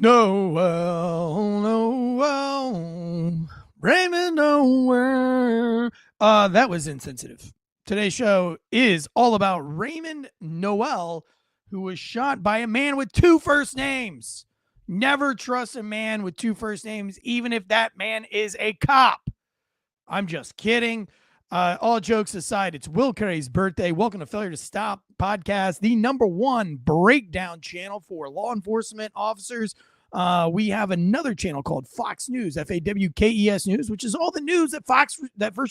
Noel, Noel, Raymond Noel. That was insensitive. Today's show is all about Raymond Noel, who was shot by a man with two first names. Never trust a man with two first names, even if that man is a cop. I'm just kidding. All jokes aside, it's Will Carey's birthday. Welcome to Failure to Stop podcast, the #1 breakdown channel for law enforcement officers. We have another channel called Fox News, FAWKES News, which is all the news that first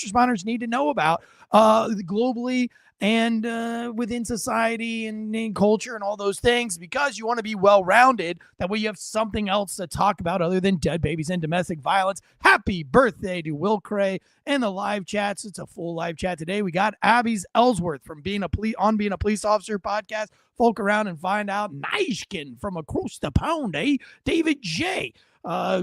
responders need to know about globally and within society and in culture and all those things, because you want to be well-rounded. That way you have something else to talk about other than dead babies and domestic violence. Happy birthday to Will Cray and the live chats. It's a full live chat today. We got Abby's Ellsworth from Being a Police Officer podcast. Folk around and find out. Nishkin from across the pond, David J.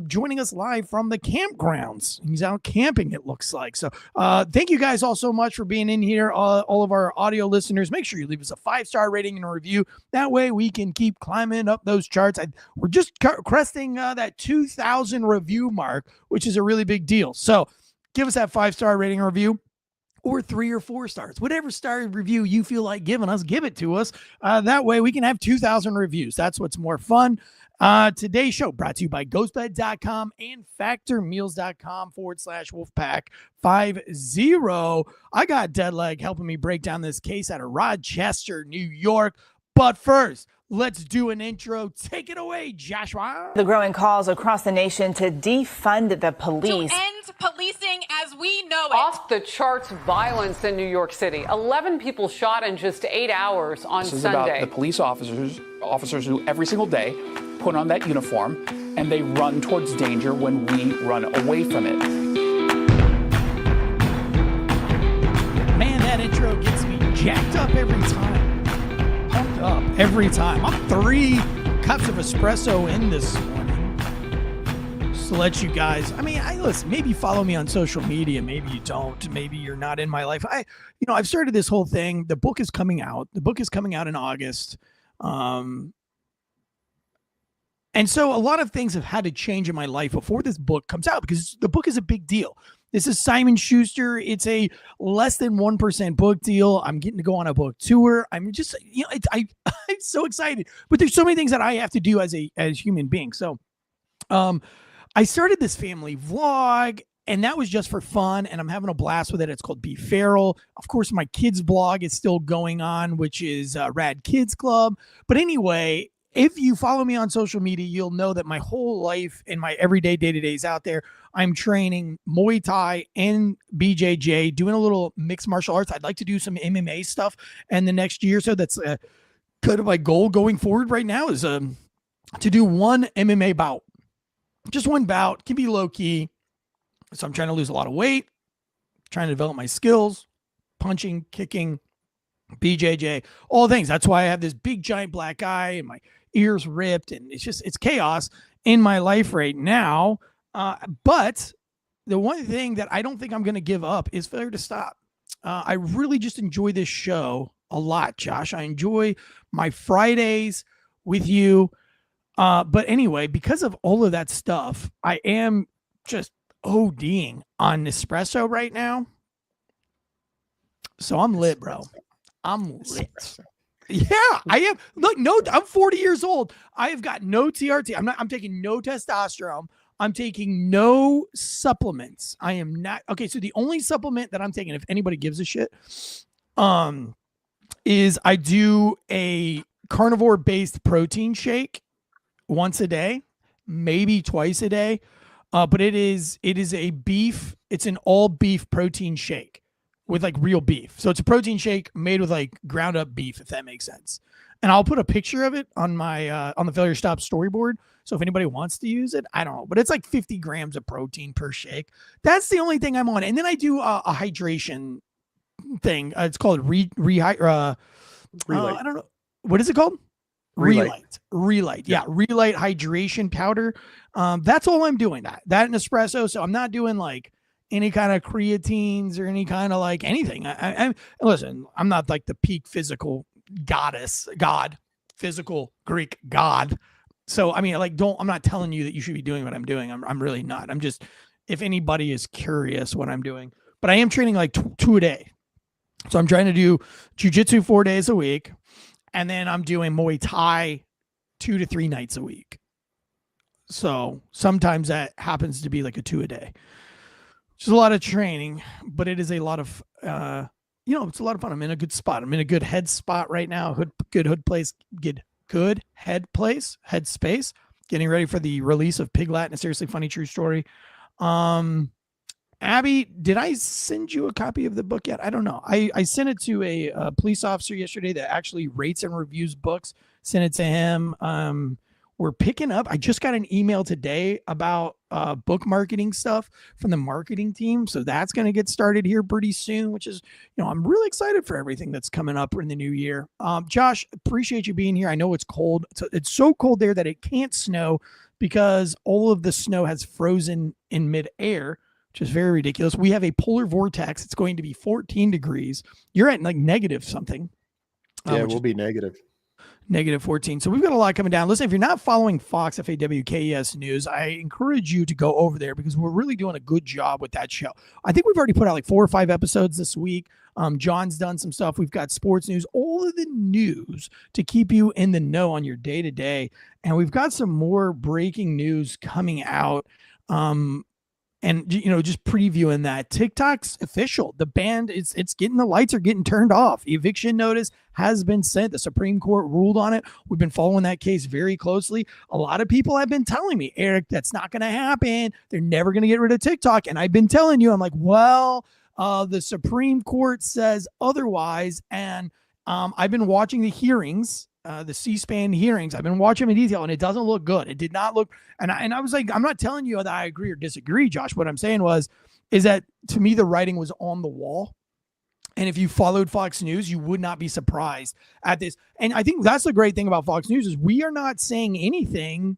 Joining us live from the campgrounds. He's out camping, it looks like. So thank you guys all so much for being in here. All of our audio listeners, make sure you leave us a 5-star rating and a review. That way we can keep climbing up those charts. We're just cresting that 2,000 review mark, which is a really big deal. So give us that 5-star rating and review, or 3 or 4 stars. Whatever star review you feel like giving us, give it to us. That way we can have 2,000 reviews. That's what's more fun. Today's show brought to you by ghostbed.com and factormeals.com/wolfpack50. I got Deadleg helping me break down this case out of Rochester, New York. But first, let's do an intro. Take it away, Joshua. The growing calls across the nation to defund the police. To end policing as we know it. Off the charts violence in New York City. 11 people shot in just 8 hours on Sunday. This is Sunday. about the police officers who every single day put on that uniform and they run towards danger when we run away from it. Man, that intro gets me jacked up every time. Pumped up every time. I'm 3 cups of espresso in this morning. Just to let you guys, listen, maybe follow me on social media. Maybe you don't. Maybe you're not in my life. I've started this whole thing. The book is coming out. The book is coming out in August. And so a lot of things have had to change in my life before this book comes out, because the book is a big deal. This is Simon Schuster. It's a less than 1% book deal. I'm getting to go on a book tour. I'm just, I'm so excited. But there's so many things that I have to do as human being. So I started this family vlog, and that was just for fun, and I'm having a blast with it. It's called Be Feral. Of course, my kids blog is still going on, which is Rad Kids Club. But anyway, if you follow me on social media, you'll know that my whole life and my everyday day-to-day is out there. I'm training Muay Thai and BJJ, doing a little mixed martial arts. I'd like to do some MMA stuff in the next year. So that's kind of my goal going forward right now, is to do one MMA bout. Just one bout. Can be low-key. So I'm trying to lose a lot of weight, trying to develop my skills, punching, kicking, BJJ, all things. That's why I have this big giant black eye and my ears ripped, and it's chaos in my life right now. But the one thing that I don't think I'm going to give up is Failure to Stop. I really just enjoy this show a lot, Josh. I enjoy my Fridays with you. But anyway, because of all of that stuff, I am just ODing on Nespresso right now. So I'm lit, bro. I'm lit. Yeah, I am. Look, no, I'm 40 years old. I have got no TRT. I'm taking no testosterone. I'm taking no supplements. I am not. Okay, so the only supplement that I'm taking, if anybody gives a shit, is I do a carnivore-based protein shake once a day, maybe twice a day. But it is a beef. It's an all beef protein shake with like real beef. So it's a protein shake made with like ground up beef, if that makes sense. And I'll put a picture of it on my on the Failure Stop storyboard. So if anybody wants to use it, I don't know, but it's like 50 grams of protein per shake. That's the only thing I'm on. And then I do a hydration thing. It's called Relight. I don't know. What is it called? Relight. Yeah. Relight hydration powder. That's all I'm doing. That and espresso. So I'm not doing like any kind of creatines or any kind of like anything. Listen, I'm not like the peak physical physical Greek god. So, I mean, like, I'm not telling you that you should be doing what I'm doing. I'm really not. I'm just, if anybody is curious what I'm doing, but I am training like two a day. So I'm trying to do jujitsu 4 days a week. And then I'm doing Muay Thai 2 to 3 nights a week. So sometimes that happens to be like a 2 a day, which is a lot of training, but it is a lot of, it's a lot of fun. I'm in a good spot. I'm in a good head spot right now. Good head space, getting ready for the release of Piglet and a Seriously Funny True Story. Abby, did I send you a copy of the book yet? I don't know. I sent it to a police officer yesterday that actually rates and reviews books. Sent it to him. We're picking up. I just got an email today about book marketing stuff from the marketing team. So that's going to get started here pretty soon, which is, I'm really excited for everything that's coming up in the new year. Josh, appreciate you being here. I know it's cold. It's so cold there that it can't snow because all of the snow has frozen in midair, which is very ridiculous. We have a polar vortex. It's going to be 14 degrees. You're at like negative something. Yeah, we'll be negative. Negative 14. So we've got a lot coming down. Listen, if you're not following Fox FAWKES News, I encourage you to go over there because we're really doing a good job with that show. I think we've already put out like 4 or 5 episodes this week. John's done some stuff. We've got sports news, all of the news to keep you in the know on your day to day. And we've got some more breaking news coming out. And, just previewing that TikTok's official, the band it's getting, the lights are getting turned off. Eviction notice has been sent. The Supreme Court ruled on it. We've been following that case very closely. A lot of people have been telling me, Eric, that's not going to happen. They're never going to get rid of TikTok. And I've been telling you, I'm like, well, the Supreme Court says otherwise. And I've been watching the hearings. The C-SPAN hearings. I've been watching them in detail and it doesn't look good. It did not look, and I was like, I'm not telling you that I agree or disagree, Josh. What I'm saying is that to me, the writing was on the wall. And if you followed Fox News, you would not be surprised at this. And I think that's the great thing about Fox News is we are not saying anything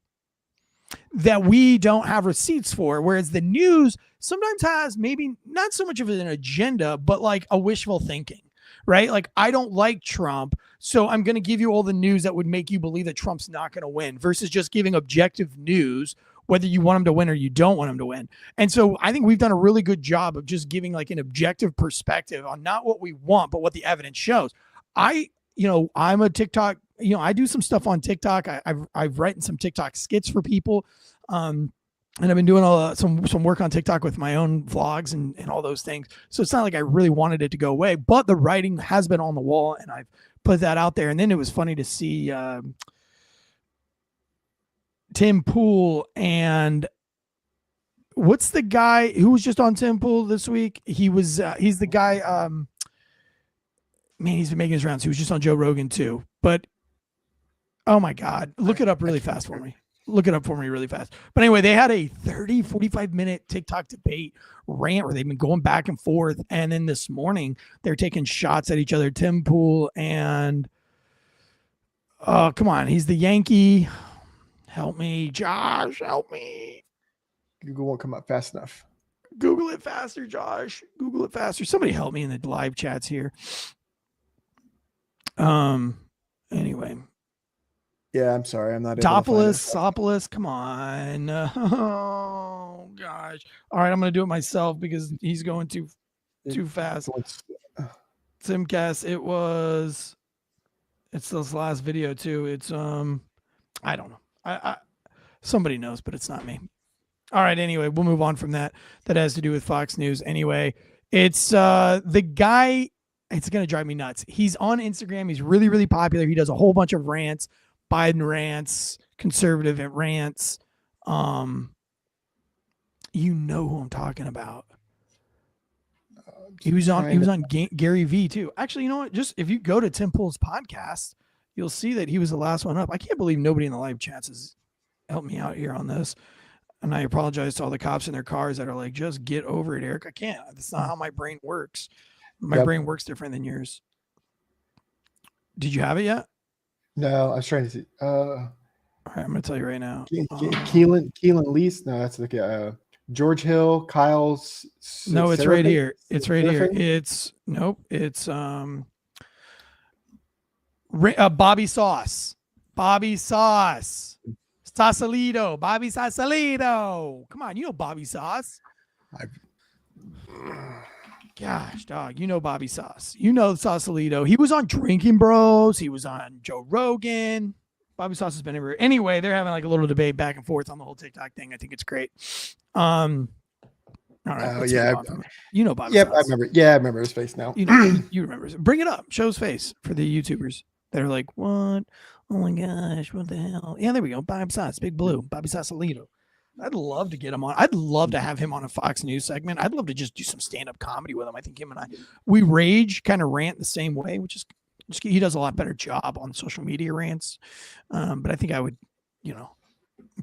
that we don't have receipts for. Whereas the news sometimes has maybe not so much of an agenda, but like a wishful thinking. Right? Like, I don't like Trump, so I'm going to give you all the news that would make you believe that Trump's not going to win versus just giving objective news, whether you want him to win or you don't want him to win. And so I think we've done a really good job of just giving like an objective perspective on not what we want, but what the evidence shows. I'm a TikTok, I do some stuff on TikTok. I've written some TikTok skits for people. And I've been doing some work on TikTok with my own vlogs and all those things. So it's not like I really wanted it to go away, but the writing has been on the wall and I've put that out there. And then it was funny to see Tim Pool and what's the guy who was just on Tim Pool this week? He's the guy, he's been making his rounds. He was just on Joe Rogan too, but oh my God, look it up really fast for me. Look it up for me really fast. But anyway, they had a 45-minute TikTok debate rant where they've been going back and forth. And then this morning, they're taking shots at each other. Tim Pool and, come on, he's the Yankee. Help me, Josh, help me. Google won't come up fast enough. Google it faster, Josh. Google it faster. Somebody help me in the live chats here. Anyway. Yeah, I'm sorry. I'm not able to find it. Sopolis, come on. Oh, gosh. All right, I'm going to do it myself because he's going too fast. Simcast, it's this last video too. It's, I don't know. I somebody knows, but it's not me. All right, anyway, we'll move on from that. That has to do with Fox News. Anyway, it's the guy, it's going to drive me nuts. He's on Instagram. He's really, really popular. He does a whole bunch of rants. Biden rants, conservative rants. You know who I'm talking about. He was on Gary V too. Actually, you know what? Just if you go to Tim Pool's podcast, you'll see that he was the last one up. I can't believe nobody in the live chats has helped me out here on this. And I apologize to all the cops in their cars that are like, just get over it, Eric. I can't. That's not how my brain works. My brain works different than yours. Did you have it yet? No, I was trying to see. All right, I'm going to tell you right now. Keelan Lease. No, that's the George Hill, Kyle's. No, it's right here. It's right here. It's Bobby Sauce. Bobby Sauce. Sausalito, Bobby Sausalito. Come on, you know Bobby Sauce. Gosh, dog, you know Bobby Sauce. You know Sausalito. He was on Drinking Bros. He was on Joe Rogan. Bobby Sauce has been everywhere. Anyway, they're having like a little debate back and forth on the whole TikTok thing. I think it's great. All right. You know Bobby Sauce. I remember. Yeah, I remember his face now. You remember. Bring it up. Show his face for the YouTubers that are like, what? Oh my gosh, what the hell? Yeah, there we go. Bobby Sauce, Big Blue, Bobby Sausalito. I'd love to get him on. I'd love to have him on a Fox News segment. I'd love to just do some stand-up comedy with him. I think him and we kind of rant the same way, which is he does a lot better job on social media rants. But I think I would,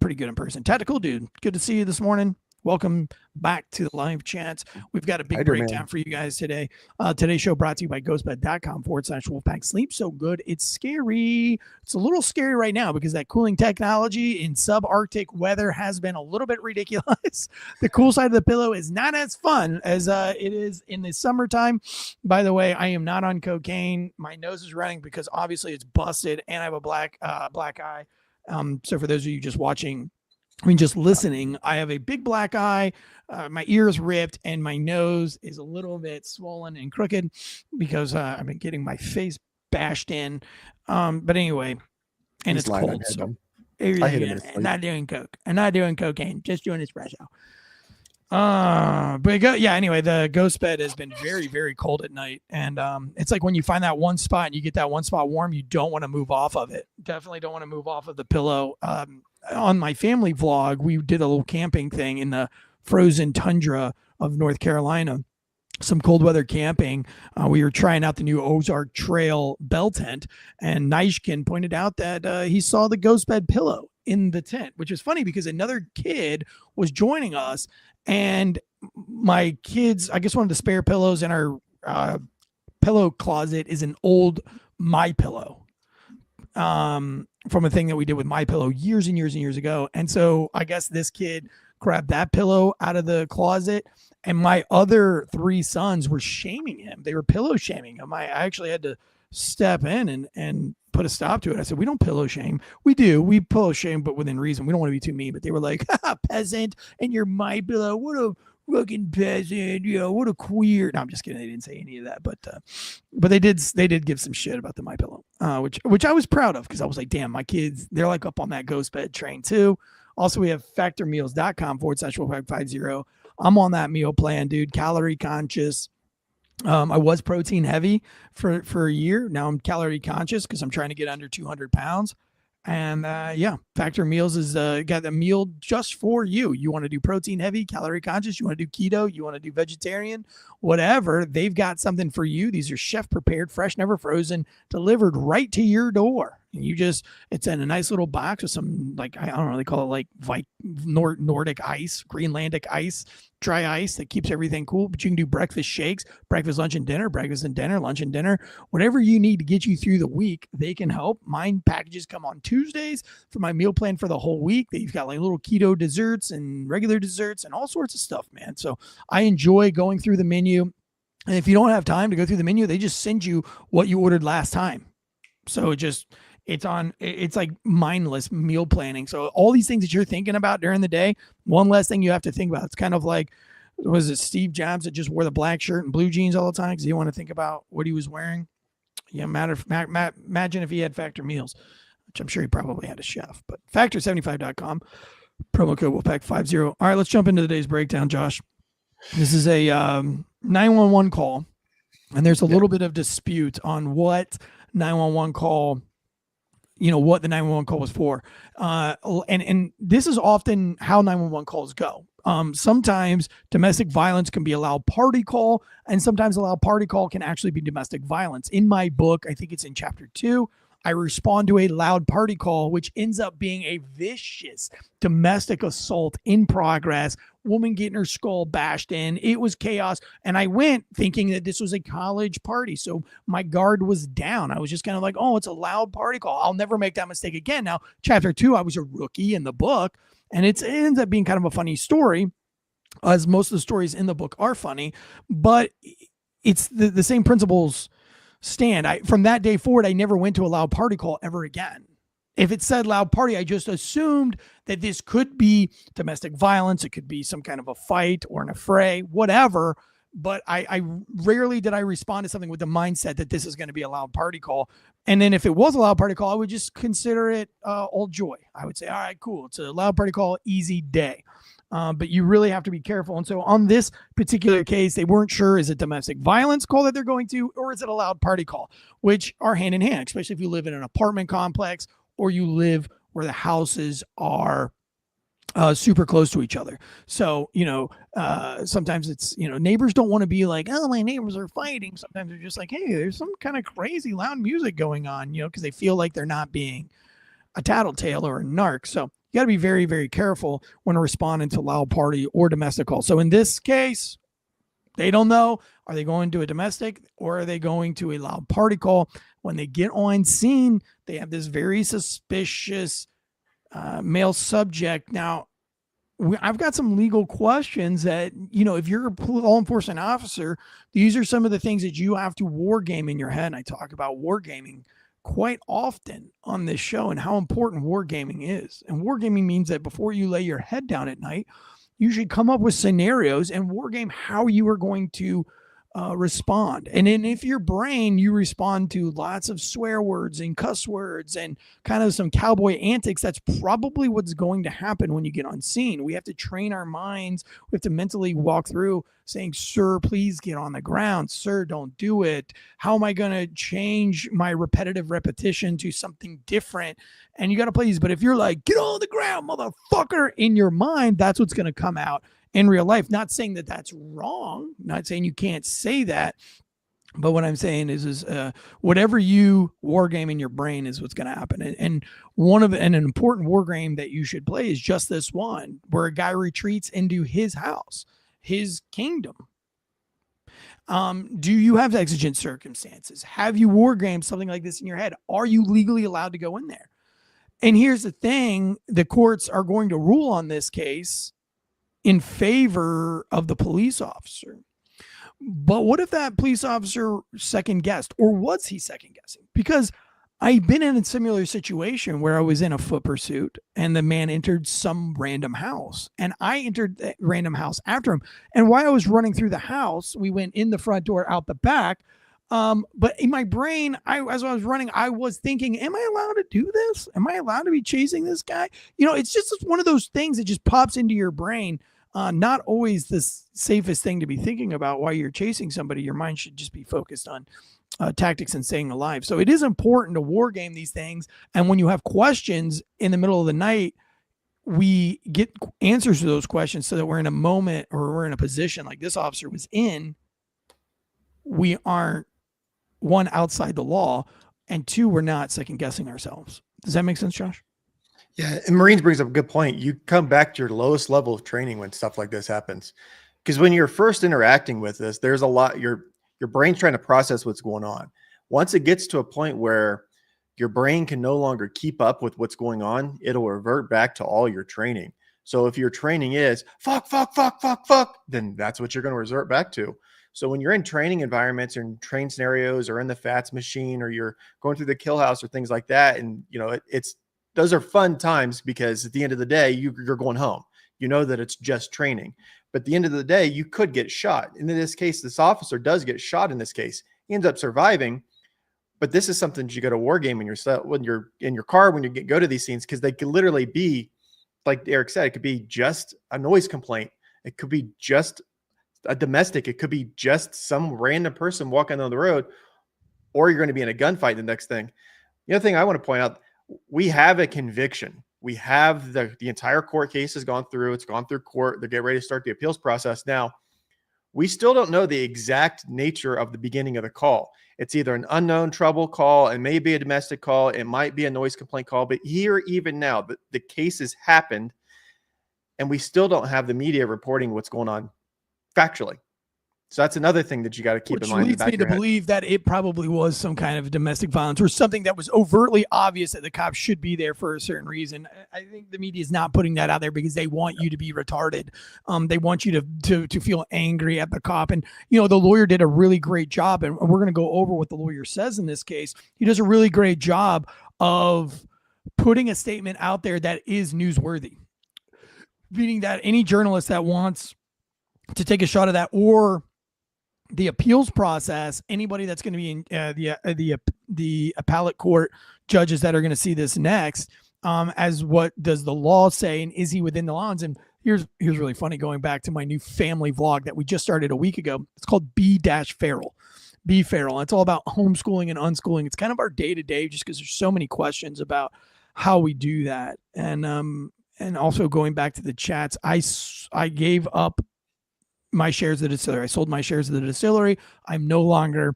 pretty good in person. Tactical dude, good to see you this morning. Welcome back to the live chats. We've got a big breakdown for you guys today. Today's show brought to you by ghostbed.com/Wolfpack. Sleep so good, it's scary. It's a little scary right now because that cooling technology in subarctic weather has been a little bit ridiculous. The cool side of the pillow is not as fun as it is in the summertime. By the way, I am not on cocaine. My nose is running because obviously it's busted and I have a black eye. So for those of you just watching, just listening, I have a big black eye, my ear is ripped, and my nose is a little bit swollen and crooked because I've been getting my face bashed in. But anyway, and it's cold. So I hit him. Not doing coke. I'm not doing cocaine. Just doing espresso. Anyway, the ghost bed has been very, very cold at night. And it's like when you find that one spot and you get that one spot warm, you don't want to move off of it. Definitely don't want to move off of the pillow. On my family vlog, we did a little camping thing in the frozen tundra of North Carolina, some cold weather camping. We were trying out the new Ozark Trail bell tent, and Nishkin pointed out that he saw the ghost bed pillow in the tent, which is funny because another kid was joining us, and my kids, I guess one of the spare pillows in our pillow closet is an old My Pillow. From a thing that we did with My Pillow years and years and years ago. And so I guess this kid grabbed that pillow out of the closet, and my other three sons were shaming him. They were pillow shaming him. I actually had to step in and put a stop to it. I said, we don't pillow shame. We do. We pillow shame, but within reason. We don't want to be too mean. But they were like, peasant, and you're My Pillow. What a fucking peasant, what a queer. No, I'm just kidding. They didn't say any of that, but they did give some shit about the My Pillow, which I was proud of because I was like, damn, my kids, they're like up on that ghost bed train too. Also, we have factormeals.com/Wolfpack50. I'm on that meal plan, dude. Calorie conscious. I was protein heavy for a year. Now I'm calorie conscious because I'm trying to get under 200 pounds. And Factor Meals is got a meal just for you. You want to do protein heavy, calorie conscious, you want to do keto, you want to do vegetarian, whatever. They've got something for you. These are chef prepared, fresh, never frozen, delivered right to your door. And it's in a nice little box with some, like, I don't know, they call it like Nordic ice, Greenlandic ice, dry ice that keeps everything cool. But you can do breakfast shakes, breakfast, lunch, and dinner, breakfast and dinner, lunch and dinner, whatever you need to get you through the week. They can help. Mine packages come on Tuesdays for my meal plan for the whole week. They've got like little keto desserts and regular desserts and all sorts of stuff, man. So I enjoy going through the menu. And if you don't have time to go through the menu, they just send you what you ordered last time. So it's like mindless meal planning. So all these things that you're thinking about during the day, one less thing you have to think about. It's kind of like, was it Steve Jobs that just wore the black shirt and blue jeans all the time because he didn't want to think about what he was wearing? Yeah, imagine if he had Factor Meals, which I'm sure he probably had a chef. But factor75.com, promo code Wolfpack50. All right, let's jump into today's breakdown, Josh. This is a 911 call, and there's a little bit of dispute on what 911 call, what the 911 call was for. And this is often how 911 calls go. Sometimes domestic violence can be a loud party call, and sometimes a loud party call can actually be domestic violence. In my book, I think it's in chapter 2, I respond to a loud party call, which ends up being a vicious domestic assault in progress. Woman getting her skull bashed in. It was chaos. And I went thinking that this was a college party. So my guard was down. I was just kind of like, oh, it's a loud party call. I'll never make that mistake again. Now, chapter 2, I was a rookie in the book, and it ends up being kind of a funny story, as most of the stories in the book are funny, but it's the same principles stand. From that day forward, I never went to a loud party call ever again. if it said loud party, I just assumed that this could be domestic violence. It could be some kind of a fight or an affray, whatever. But I rarely did I respond to something with the mindset that this is going to be a loud party call. And then if it was a loud party call, I would just consider it all joy. I would say, all right, cool. It's a loud party call, easy day. But you really have to be careful. And so on this particular case, they weren't sure, is it domestic violence call that they're going to, or is it a loud party call, which are hand in hand, especially if you live in an apartment complex or you live where the houses are super close to each other. So, sometimes it's, neighbors don't want to be like, oh, my neighbors are fighting. Sometimes they're just like, hey, there's some kind of crazy loud music going on, because they feel like they're not being a tattletale or a narc. So you got to be very, very careful when responding to loud party or domestic call. So in this case, they don't know, are they going to a domestic or are they going to a loud party call? When they get on scene, they have this very suspicious male subject. Now, I've got some legal questions that, if you're a law enforcement officer, these are some of the things that you have to war game in your head. And I talk about war gaming quite often on this show and how important war gaming is. And war gaming means that before you lay your head down at night, you should come up with scenarios and war game how you are going to respond. And then if your brain, you respond to lots of swear words and cuss words and kind of some cowboy antics, that's probably what's going to happen when you get on scene. We have to train our minds. We have to mentally walk through saying, sir, please get on the ground. Sir, don't do it. How am I going to change my repetitive repetition to something different? And you got to play these. But if you're like, get on the ground, motherfucker, in your mind, that's what's going to come out in real life. Not saying that that's wrong, not saying you can't say that, but what I'm saying is whatever you war game in your brain is what's going to happen. And an important war game that you should play is just this one, where a guy retreats into his house, his kingdom. Do you have exigent circumstances? Have you war gamed something like this in your head? Are you legally allowed to go in there? And here's the thing, the courts are going to rule on this case in favor of the police officer. But what if that police officer second guessed, or was he second guessing? Because I've been in a similar situation where I was in a foot pursuit and the man entered some random house and I entered that random house after him. And while I was running through the house, we went in the front door, out the back. But in my brain, as I was running, I was thinking, am I allowed to do this? Am I allowed to be chasing this guy? It's just one of those things that just pops into your brain. Not always the safest thing to be thinking about while you're chasing somebody. Your mind should just be focused on tactics and staying alive. So it is important to war game these things. And when you have questions in the middle of the night, we get answers to those questions so that we're in a moment or we're in a position like this officer was in. We aren't, one, outside the law, and two, we're not second guessing ourselves. Does that make sense, Josh? Yeah, and Marines brings up a good point. You come back to your lowest level of training when stuff like this happens. Because when you're first interacting with this, there's a lot, your brain's trying to process what's going on. Once it gets to a point where your brain can no longer keep up with what's going on, it'll revert back to all your training. So if your training is fuck, then that's what you're going to revert back to. So when you're in training environments or in train scenarios or in the FATS machine or you're going through the kill house or things like that, and those are fun times because at the end of the day, you're going home. You know that it's just training. But at the end of the day, you could get shot. And in this case, this officer does get shot in this case. He ends up surviving. But this is something that you got to war game in yourself when you're in your car, when you go to these scenes, because they could literally be, like Eric said, it could be just a noise complaint. It could be just a domestic. It could be just some random person walking down the road, or you're going to be in a gunfight the next thing. The other thing I want to point out, we have a conviction. We have the entire court case has gone through. It's gone through court. They're getting ready to start the appeals process. Now, we still don't know the exact nature of the beginning of the call. It's either an unknown trouble call. It may be a domestic call. It might be a noise complaint call. But here, even now, the case has happened, and we still don't have the media reporting what's going on factually. So that's another thing that you got to keep in mind. Which leads me to believe that it probably was some kind of domestic violence or something that was overtly obvious that the cops should be there for a certain reason. I think the media is not putting that out there because they want you to be retarded. They want you to feel angry at the cop. And, the lawyer did a really great job. And we're going to go over what the lawyer says in this case. He does a really great job of putting a statement out there that is newsworthy, meaning that any journalist that wants to take a shot of that, or the appeals process, anybody that's going to be in the appellate court judges that are going to see this next, as what does the law say, and is he within the lines? And here's really funny, going back to my new family vlog that we just started a week ago. It's called B-Feral. B-Feral. It's all about homeschooling and unschooling. It's kind of our day-to-day, just because there's so many questions about how we do that. And also going back to the chats, I gave up my shares of the distillery. I sold my shares of the distillery. I'm no longer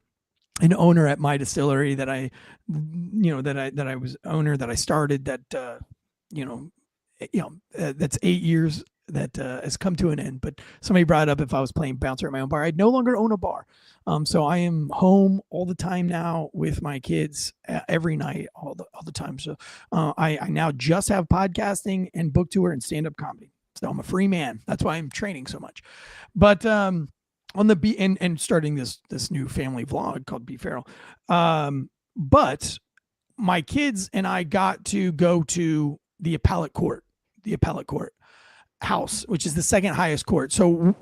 an owner at my distillery that I was owner, that I started, that that's 8 years that has come to an end. But somebody brought up if I was playing bouncer at my own bar. I'd no longer own a bar. So I am home all the time now with my kids, every night, all the time. So I now just have podcasting and book tour and stand-up comedy. So I'm a free man. That's why I'm training so much. But on the B and starting this new family vlog called B-Feral. But my kids and I got to go to the appellate court house, which is the second highest court. So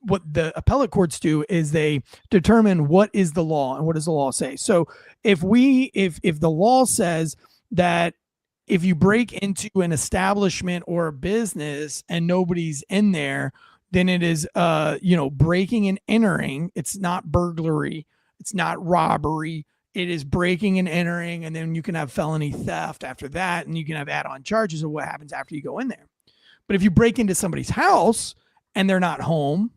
what the appellate courts do is they determine what is the law and what does the law say. So if the law says that if you break into an establishment or a business and nobody's in there, then it is, breaking and entering. It's not burglary. It's not robbery. It is breaking and entering. And then you can have felony theft after that. And you can have add-on charges of what happens after you go in there. But if you break into somebody's house and they're not home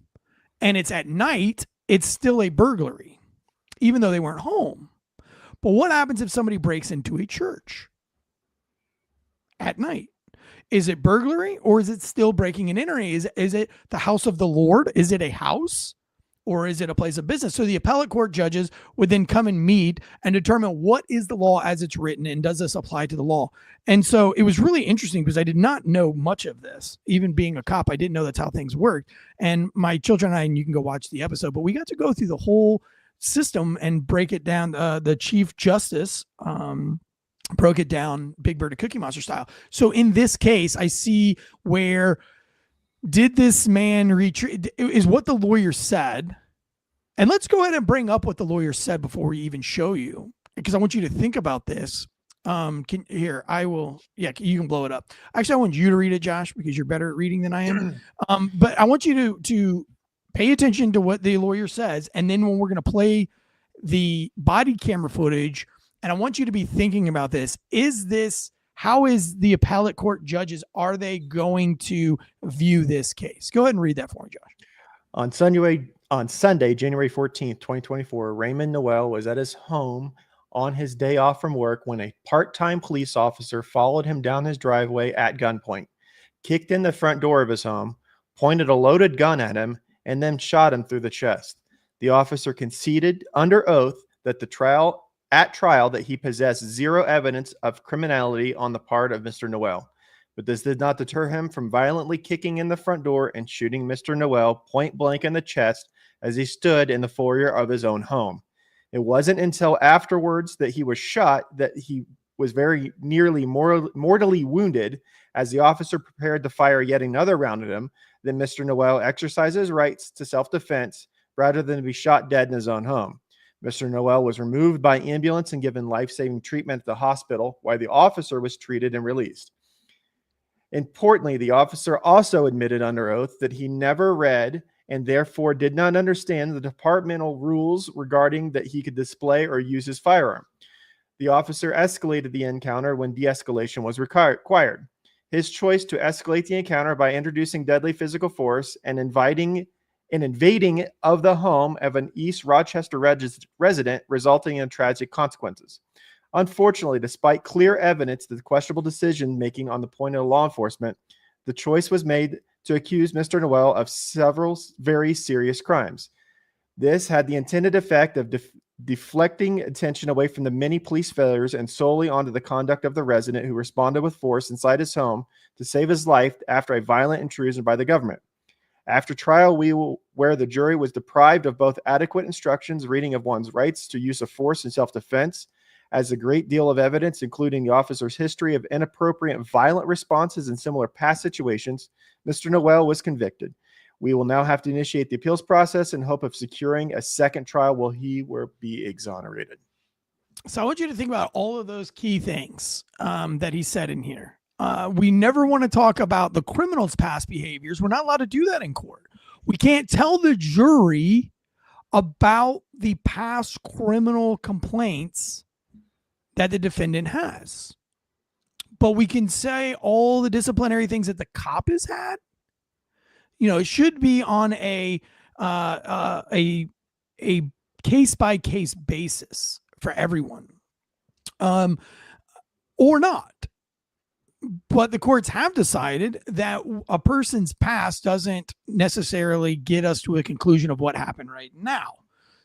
and it's at night, it's still a burglary, even though they weren't home. But what happens if somebody breaks into a church at night? Is it burglary, or is it still breaking and entering? Is it the house of the Lord? Is it a house, or is it a place of business? So the appellate court judges would then come and meet and determine what is the law as it's written, and does this apply to the law? And so it was really interesting because I did not know much of this. Even being a cop, I didn't know that's how things worked. And my children and I, and you can go watch the episode, but we got to go through the whole system and break it down. The Chief Justice broke it down Big Bird to Cookie Monster style. So in this case, I see where did this man retreat is what the lawyer said. And let's go ahead and bring up what the lawyer said before we even show you, because I want you to think about this. You can blow it up. Actually, I want you to read it, Josh, because you're better at reading than I am. But I want you to pay attention to what the lawyer says. And then when we're going to play the body camera footage, and I want you to be thinking about this. How is the appellate court judges, are they going to view this case? Go ahead and read that for me, Josh. On Sunday, January 14th, 2024, Raymond Noel was at his home on his day off from work when a part-time police officer followed him down his driveway at gunpoint, kicked in the front door of his home, pointed a loaded gun at him, and then shot him through the chest. The officer conceded under oath that at trial that he possessed zero evidence of criminality on the part of Mr. Noel. But this did not deter him from violently kicking in the front door and shooting Mr. Noel point blank in the chest as he stood in the foyer of his own home. It wasn't until afterwards that he was shot that he was very nearly mortally wounded as the officer prepared to fire yet another round at him that Mr. Noel exercised his rights to self-defense rather than to be shot dead in his own home. Mr. Noel was removed by ambulance and given life-saving treatment at the hospital while the officer was treated and released. Importantly, the officer also admitted under oath that he never read and therefore did not understand the departmental rules regarding that he could display or use his firearm. The officer escalated the encounter when de-escalation was required. His choice to escalate the encounter by introducing deadly physical force and invading of the home of an East Rochester resident, resulting in tragic consequences. Unfortunately, despite clear evidence of the questionable decision-making on the point of law enforcement, the choice was made to accuse Mr. Noel of several very serious crimes. This had the intended effect of deflecting attention away from the many police failures and solely onto the conduct of the resident who responded with force inside his home to save his life after a violent intrusion by the government. After trial, where the jury was deprived of both adequate instructions, reading of one's rights to use of force and self-defense, As a great deal of evidence, including the officer's history of inappropriate and violent responses in similar past situations, Mr. Noel was convicted. We will now have to initiate the appeals process in hope of securing a second trial where he will be exonerated. So I want you to think about all of those key things that he said in here. We never want to talk about the criminal's past behaviors. We're not allowed to do that in court. We can't tell the jury about the past criminal complaints that the defendant has. But we can say all the disciplinary things that the cop has had. You know, it should be on a case-by-case basis for everyone, or not. But the courts have decided that a person's past doesn't necessarily get us to a conclusion of what happened right now.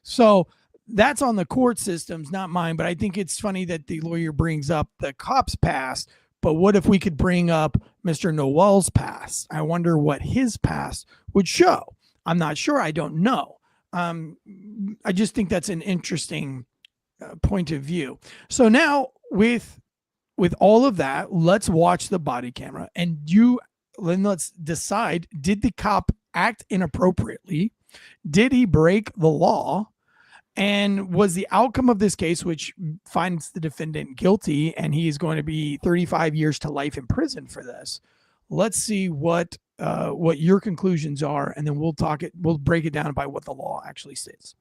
So that's on the court systems, not mine. But I think it's funny that the lawyer brings up the cop's past. But what if we could bring up Mr. Noel's past? I wonder what his past would show. I'm not sure. I don't know. I just think that's an interesting point of view. So now with all of that, let's watch the body camera and then let's decide, did the cop act inappropriately? Did he break the law? And was the outcome of this case, which finds the defendant guilty, and he is going to be 35 years to life in prison for this. Let's see what your conclusions are, and then we'll break it down by what the law actually says.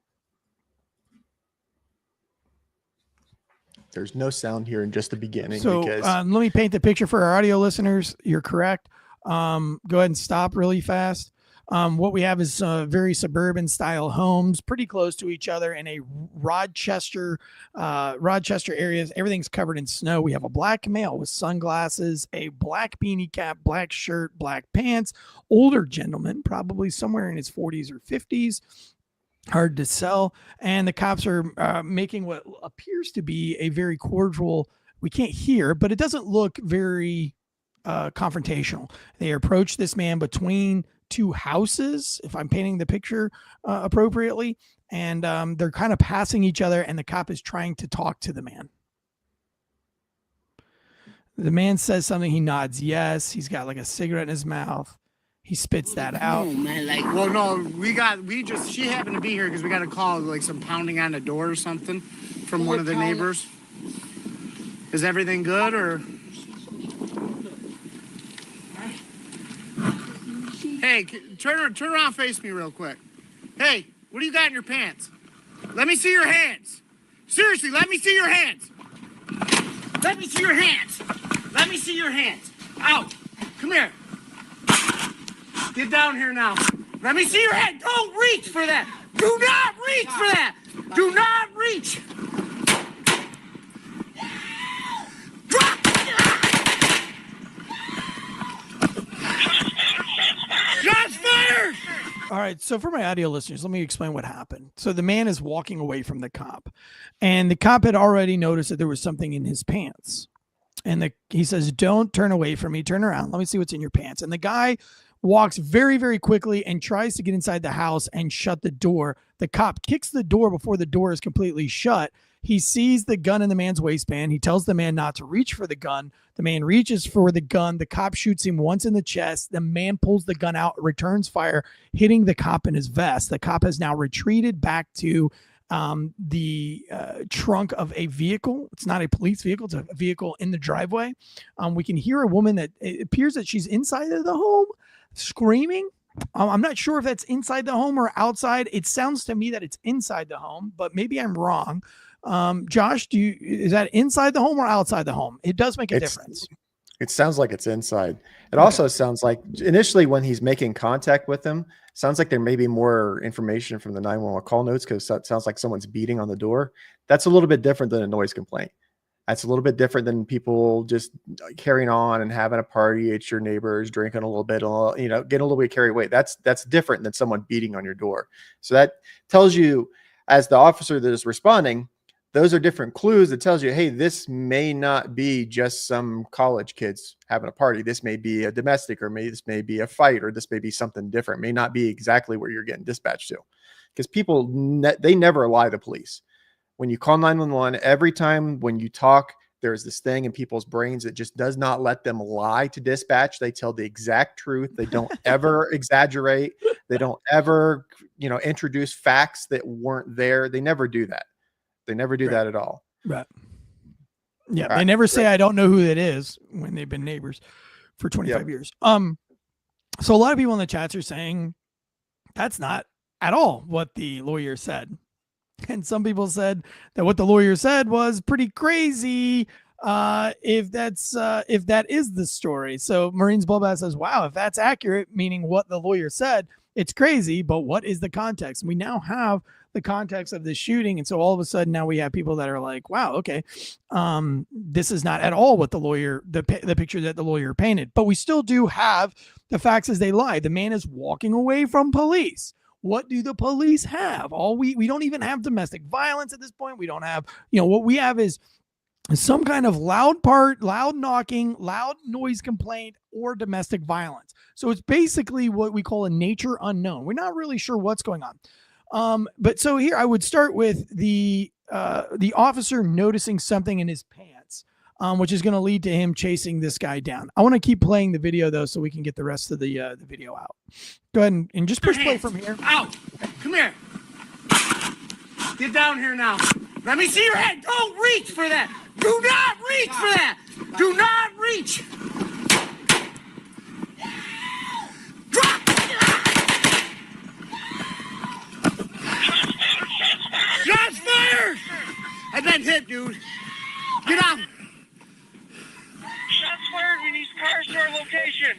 There's no sound here in just the beginning. So because let me paint the picture for our audio listeners. You're correct. Go ahead and stop really fast. What we have is very suburban style homes, pretty close to each other in a Rochester areas. Everything's covered in snow. We have a black male with sunglasses, a black beanie cap, black shirt, black pants, older gentleman, probably somewhere in his 40s or 50s. Hard to sell. And the cops are making what appears to be a very cordial, we can't hear, but it doesn't look very confrontational. They approach this man between two houses, if I'm painting the picture appropriately, and they're kind of passing each other, and the cop is trying to talk to the man. The man says something. He nods yes. He's got like a cigarette in his mouth. He spits that out. Oh man, like, well, no, she happened to be here because we got a call, like some pounding on the door or something from one of the neighbors. Is everything good or? Hey, turn around, face me real quick. Hey, what do you got in your pants? Let me see your hands. Seriously, let me see your hands. Let me see your hands. Let me see your hands. Out. Come here. Get down here now. Let me see your hand. Don't reach for that. Do not reach for that. Do not reach. Shots fired! All right. So for my audio listeners, let me explain what happened. So the man is walking away from the cop, and the cop had already noticed that there was something in his pants. And he says, don't turn away from me. Turn around. Let me see what's in your pants. And the guy walks very, very quickly and tries to get inside the house and shut the door. The cop kicks the door before the door is completely shut. He sees the gun in the man's waistband. He tells the man not to reach for the gun. The man reaches for the gun. The cop shoots him once in the chest. The man pulls the gun out, returns fire, hitting the cop in his vest. The cop has now retreated back to the trunk of a vehicle. It's not a police vehicle. It's a vehicle in the driveway. We can hear a woman that it appears that she's inside of the home screaming. I'm not sure if that's inside the home or outside. It sounds to me that it's inside the home, but maybe I'm wrong. Josh, is that inside the home or outside the home? It does make a difference. It sounds like it's inside. It also sounds like initially when he's making contact with them, sounds like there may be more information from the 911 call notes because it sounds like someone's beating on the door. That's a little bit different than a noise complaint. That's a little bit different than people just carrying on and having a party at your neighbors, drinking a little bit, getting a little bit carried away. That's different than someone beating on your door. So that tells you, as the officer that is responding, those are different clues that tells you, hey, this may not be just some college kids having a party. This may be a domestic, or maybe this may be a fight, or this may be something different. It may not be exactly where you're getting dispatched to, because people, they never lie to police. When you call 911, every time when you talk, there's this thing in people's brains that just does not let them lie to dispatch. They tell the exact truth. They don't ever exaggerate. They don't ever, introduce facts that weren't there. They never do that. They never do that at all. Right. Yeah. All They never say, I don't know who that is when they've been neighbors for 25 years. So a lot of people in the chats are saying that's not at all what the lawyer said. And some people said that what the lawyer said was pretty crazy. If that is the story. So Marines Bloodbath says, wow, if that's accurate, meaning what the lawyer said, it's crazy, but what is the context? And we now have the context of the shooting. And so all of a sudden now we have people that are like, wow, okay. This is not at all what the lawyer, the picture that the lawyer painted, but we still do have the facts as they lie. The man is walking away from police. What do the police have? We don't even have domestic violence at this point. We don't have, what we have is some kind of loud knocking, loud noise complaint, or domestic violence. So it's basically what we call a nature unknown. We're not really sure what's going on. But so here I would start with the officer noticing something in his pants, which is going to lead to him chasing this guy down. I want to keep playing the video though, so we can get the rest of the video out. Go ahead and just push play from here. Out. Come here. Get down here now. Let me see your head. Don't reach for that. Do not reach for that. Do not reach. Drop. Shots fired. And then hit, dude. Get out. Shots fired. We need cars to our location.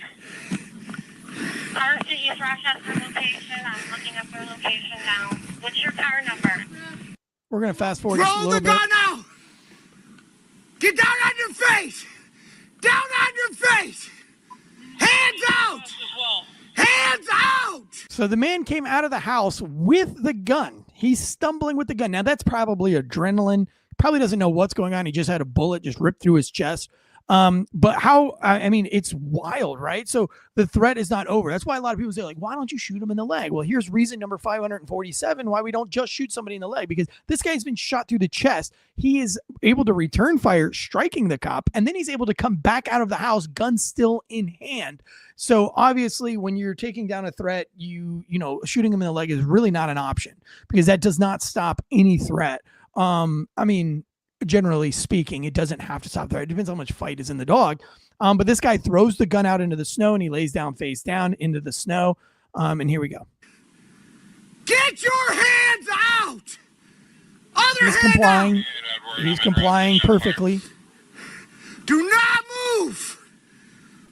Cars to East Rutherford location. I'm looking up their location now. What's your car number? We're going to fast forward just a Roll little the bit. gun now. Get down on your face. Down on your face. Hands out. Hands out. So the man came out of the house with the gun. He's stumbling with the gun. Now that's probably adrenaline. Probably doesn't know what's going on. He just had a bullet just ripped through his chest. But it's wild, right? So the threat is not over. That's why a lot of people say, like, why don't you shoot him in the leg? Well, here's reason number 547 why we don't just shoot somebody in the leg, because this guy's been shot through the chest. He is able to return fire, striking the cop, and then he's able to come back out of the house, gun still in hand. So obviously when you're taking down a threat, shooting him in the leg is really not an option, because that does not stop any threat. Generally speaking, it doesn't have to stop there. It depends how much fight is in the dog. But this guy throws the gun out into the snow and he lays down face down into the snow. And here we go. Get your hands out. He's complying. He's complying perfectly. Do not move.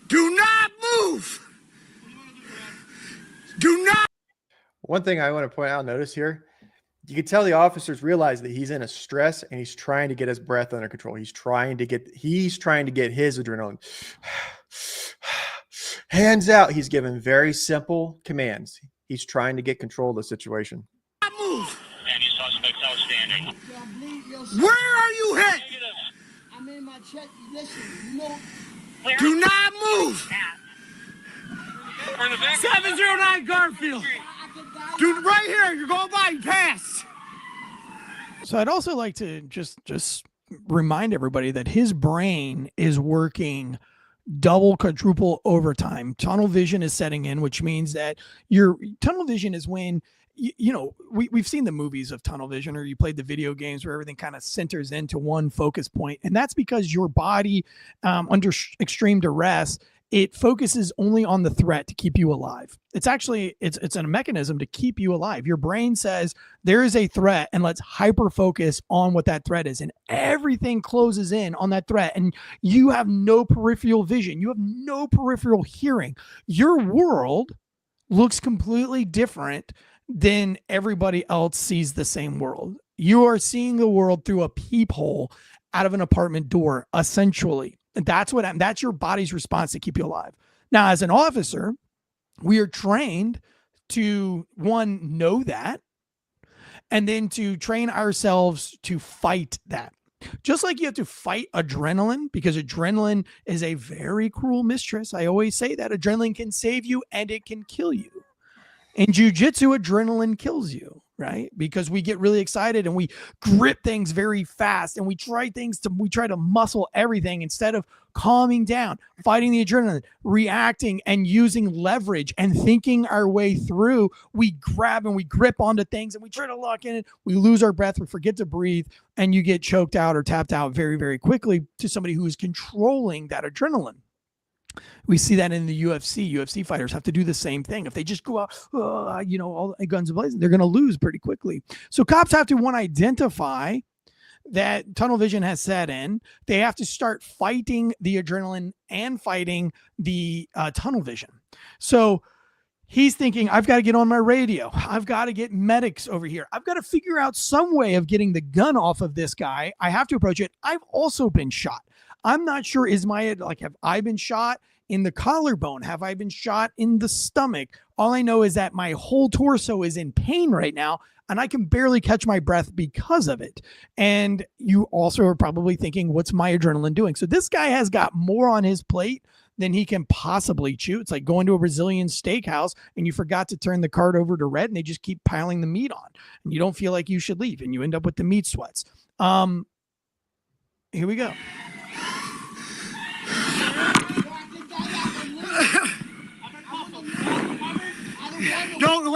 Do not move. Do not. One thing I want to point out, notice here, you can tell the officers realize that he's in a stress and he's trying to get his breath under control. He's trying to get his adrenaline. Hands out. He's given very simple commands. He's trying to get control of the situation. Move. Any suspects outstanding? Where are you hit? I'm in my check. Listen, Do not move. 709 Garfield. Dude, right here. You're going by pass. So I'd also like to just remind everybody that his brain is working double, quadruple overtime. Tunnel vision is setting in, which means that your tunnel vision is when, we've seen the movies of tunnel vision, or you played the video games where everything kind of centers into one focus point. And that's because your body, under extreme duress, it focuses only on the threat to keep you alive. It's actually, it's a mechanism to keep you alive. Your brain says there is a threat and let's hyper focus on what that threat is. And everything closes in on that threat. And you have no peripheral vision. You have no peripheral hearing. Your world looks completely different than everybody else sees the same world. You are seeing the world through a peephole out of an apartment door, essentially. And that's your body's response to keep you alive. Now, as an officer, we are trained to, one, know that, and then to train ourselves to fight that. Just like you have to fight adrenaline, because adrenaline is a very cruel mistress. I always say that adrenaline can save you and it can kill you. In jiu-jitsu, adrenaline kills you, right? Because we get really excited and we grip things very fast and we try to muscle everything instead of calming down, fighting the adrenaline, reacting and using leverage and thinking our way through. We grab and we grip onto things and we try to lock in it. We lose our breath, we forget to breathe, and you get choked out or tapped out very, very quickly to somebody who is controlling that adrenaline. We see that in the UFC. UFC fighters have to do the same thing. If they just go out, all guns blazing, they're going to lose pretty quickly. So cops have to, one, identify that tunnel vision has set in. They have to start fighting the adrenaline and fighting the tunnel vision. So he's thinking, I've got to get on my radio. I've got to get medics over here. I've got to figure out some way of getting the gun off of this guy. I have to approach it. I've also been shot. I'm not sure, have I been shot in the collarbone? Have I been shot in the stomach? All I know is that my whole torso is in pain right now, and I can barely catch my breath because of it. And you also are probably thinking, what's my adrenaline doing? So this guy has got more on his plate than he can possibly chew. It's like going to a Brazilian steakhouse and you forgot to turn the cart over to red and they just keep piling the meat on and you don't feel like you should leave and you end up with the meat sweats. Here we go. Don't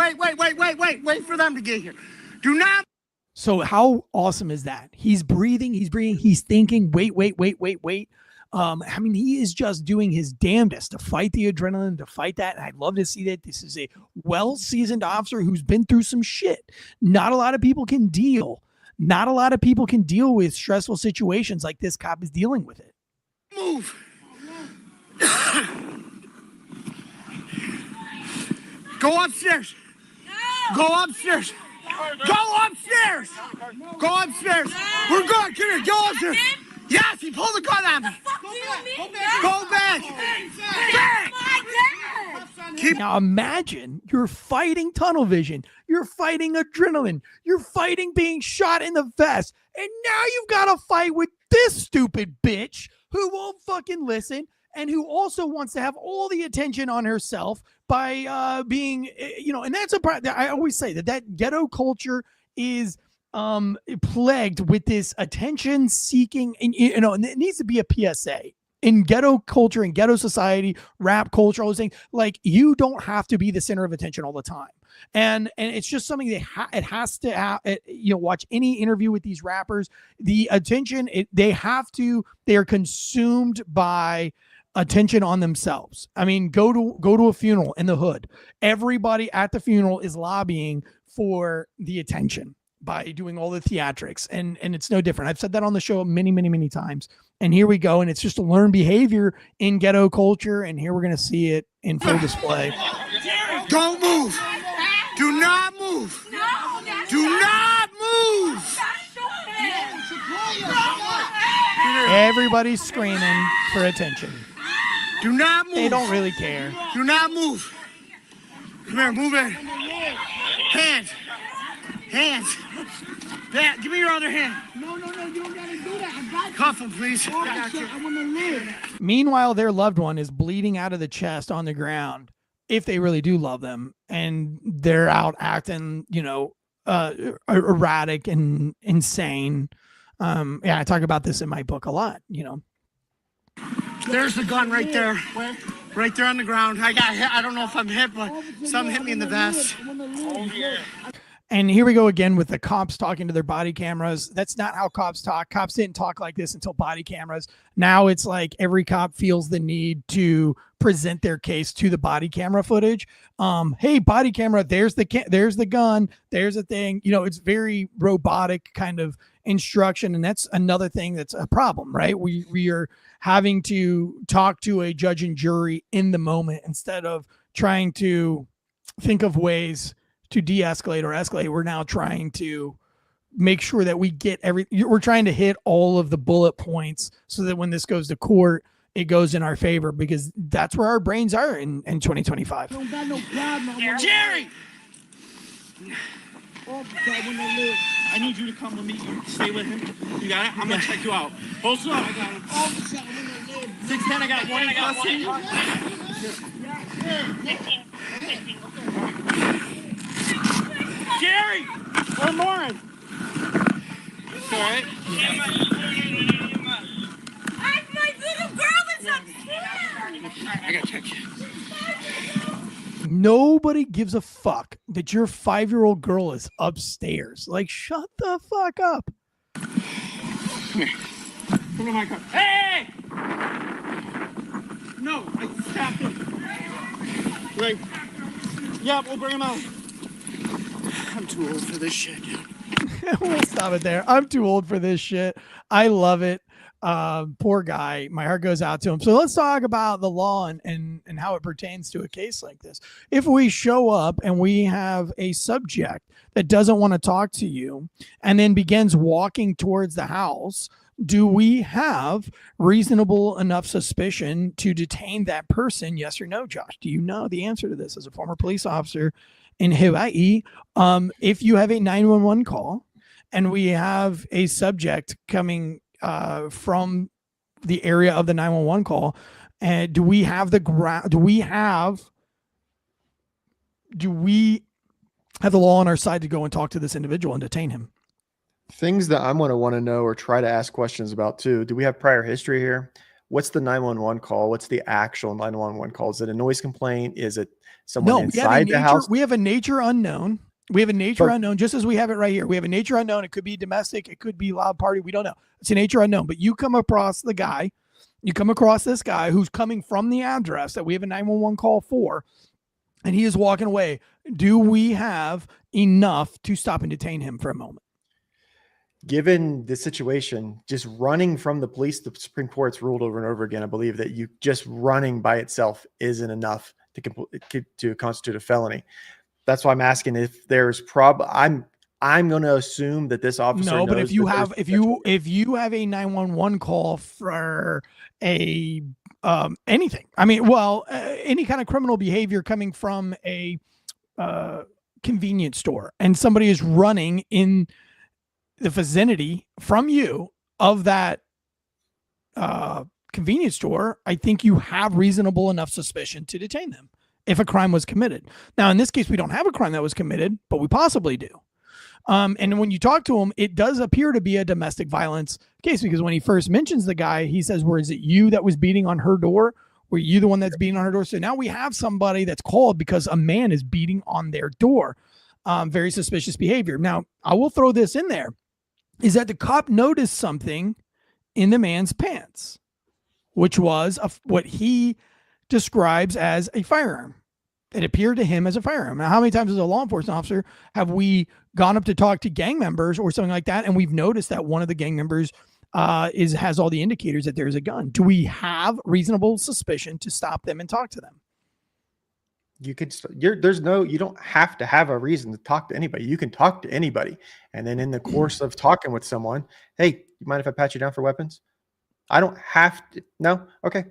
wait for them to get here. Do not. So how awesome is that? He's breathing, he's thinking, wait. He is just doing his damnedest to fight the adrenaline, to fight that. And I'd love to see that. This is a well-seasoned officer who's been through some shit. Not a lot of people can deal with stressful situations like this cop is dealing with it. Move. Go upstairs. No. Go upstairs. Go upstairs. Go upstairs. We're good. Come here. Go upstairs. Yes, he pulled the gun on me. Go back. Now imagine you're fighting tunnel vision. You're fighting adrenaline. You're fighting being shot in the vest. And now you've got to fight with this stupid bitch who won't fucking listen and who also wants to have all the attention on herself by being, and that's I always say that ghetto culture is plagued with this attention seeking, and and it needs to be a PSA in ghetto culture, in ghetto society, rap culture, all those things. Like, you don't have to be the center of attention all the time. And it's just something that it has to have, watch any interview with these rappers, the attention, they are consumed by attention on themselves. I mean, go to a funeral in the hood. Everybody at the funeral is lobbying for the attention by doing all the theatrics, and it's no different. I've said that on the show many, many, many times. And here we go, and it's just a learned behavior in ghetto culture, and here we're going to see it in full display. Don't move. Do not move. Do not move. Everybody's screaming for attention. Do not move. They don't really care. Do not move. Come here, move it. Hands. That, give me your other hand. No, you don't gotta do that. I got you. Cuff him, please. I want to live. Meanwhile, their loved one is bleeding out of the chest on the ground, if they really do love them, and they're out acting, erratic and insane. I talk about this in my book a lot, There's the gun right there. Where? Right there on the ground. I got hit. I don't know if I'm hit, but something hit me in the vest. And here we go again with the cops talking to their body cameras. That's not how cops talk. Cops didn't talk like this until body cameras. Now it's like every cop feels the need to present their case to the body camera footage. Hey, body camera, there's the gun, there's a thing. It's very robotic kind of instruction, and that's another thing that's a problem, right? We are having to talk to a judge and jury in the moment instead of trying to think of ways to de-escalate or escalate. We're now trying to make sure that we get we're trying to hit all of the bullet points so that when this goes to court, it goes in our favor, because that's where our brains are in 2025. Don't got no problem. Jerry! I need you to come with me. Stay with him. You got it? I'm going to check you out. Hold up. I got him. 610, I got one. Jerry! Or Lauren. All right. My little girl is upstairs. I gotta check you. Nobody gives a fuck that your 5-year-old girl is upstairs. Like, shut the fuck up. Come here. Come to my car. Hey! No, I stopped him. Right. Yeah, we'll bring him out. I'm too old for this shit. We'll stop it there. I'm too old for this shit. I love it. Poor guy. My heart goes out to him. So let's talk about the law and how it pertains to a case like this. If we show up and we have a subject that doesn't want to talk to you and then begins walking towards the house, do we have reasonable enough suspicion to detain that person? Yes or no, Josh? Do you know the answer to this as a former police officer in Hawaii? If you have a 911 call and we have a subject coming from the area of the 911 call, and do we have the law on our side to go and talk to this individual and detain him? Things that I'm going to want to know or try to ask questions about too. Do we have prior history here? What's the 911 call? What's the actual 911 call? Is it a noise complaint? Is it someone inside the house? We have a nature unknown. We have a nature unknown, just as we have it right here. We have a nature unknown. It could be domestic. It could be loud party. We don't know. It's a nature unknown. But you come across this guy who's coming from the address that we have a 911 call for, and he is walking away. Do we have enough to stop and detain him for a moment? Given the situation, just running from the police, the Supreme Court's ruled over and over again, I believe that you just running by itself isn't enough to constitute a felony. That's why I'm asking if there's I'm going to assume that this officer knows. But if you have a 911 call for a anything, I mean, any kind of criminal behavior coming from a convenience store, and somebody is running in the vicinity from you of that convenience store, I think you have reasonable enough suspicion to detain them if a crime was committed. Now, in this case, we don't have a crime that was committed, but we possibly do. And when you talk to him, it does appear to be a domestic violence case, because when he first mentions the guy, he says, "Is it you that was beating on her door? Were you the one that's beating on her door?" So now we have somebody that's called because a man is beating on their door. Very suspicious behavior. Now, I will throw this in there, is that the cop noticed something in the man's pants, which was what he describes as a firearm. It appeared to him as a firearm. Now, how many times as a law enforcement officer have we gone up to talk to gang members or something like that, and we've noticed that one of the gang members has all the indicators that there's a gun? Do we have reasonable suspicion to stop them and talk to them? You don't have to have a reason to talk to anybody. You can talk to anybody. And then in the course of talking with someone, hey, you mind if I pat you down for weapons? I don't have to. No. Okay.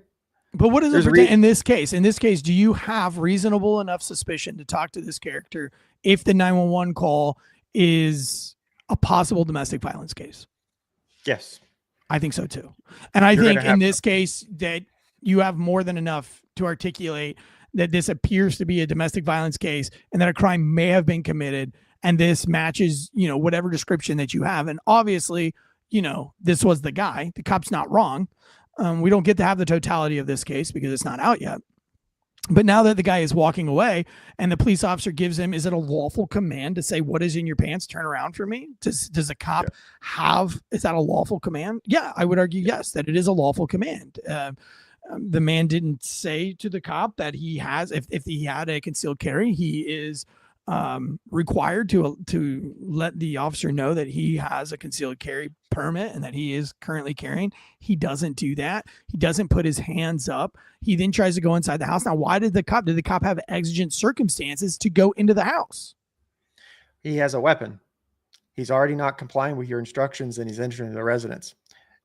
But what does it pertain in this case? In this case, do you have reasonable enough suspicion to talk to this character if the 911 call is a possible domestic violence case? Yes. I think so too. And I think in this case that you have more than enough to articulate that this appears to be a domestic violence case and that a crime may have been committed, and this matches, whatever description that you have. And obviously, this was the guy. The cop's not wrong. We don't get to have the totality of this case because it's not out yet. But now that the guy is walking away and the police officer gives him, is it a lawful command to say, "What is in your pants? Turn around for me"? Does the cop is that a lawful command? Yeah, I would argue yes, that it is a lawful command. The man didn't say to the cop that he has, if he had a concealed carry, he is required to let the officer know that he has a concealed carry permit and that he is currently carrying. He doesn't do that. He doesn't put his hands up. He then tries to go inside the house. Now, did the cop have exigent circumstances to go into the house? He has a weapon. He's already not complying with your instructions and he's entering the residence.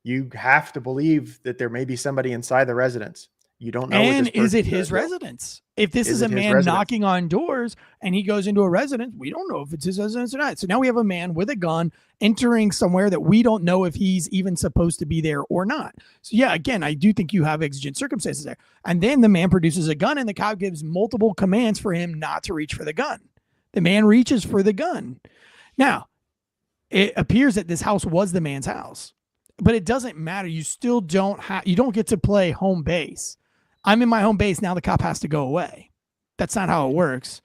You have to believe that there may be somebody inside the residence. You don't know. And is it his residence? If this is a man knocking on doors and he goes into a residence, we don't know if it's his residence or not. So now we have a man with a gun entering somewhere that we don't know if he's even supposed to be there or not. So yeah, again, I do think you have exigent circumstances there. And then the man produces a gun and the cop gives multiple commands for him not to reach for the gun. The man reaches for the gun. Now, it appears that this house was the man's house, but it doesn't matter. You still don't get to play home base. I'm in my home base. Now the cop has to go away. That's not how it works.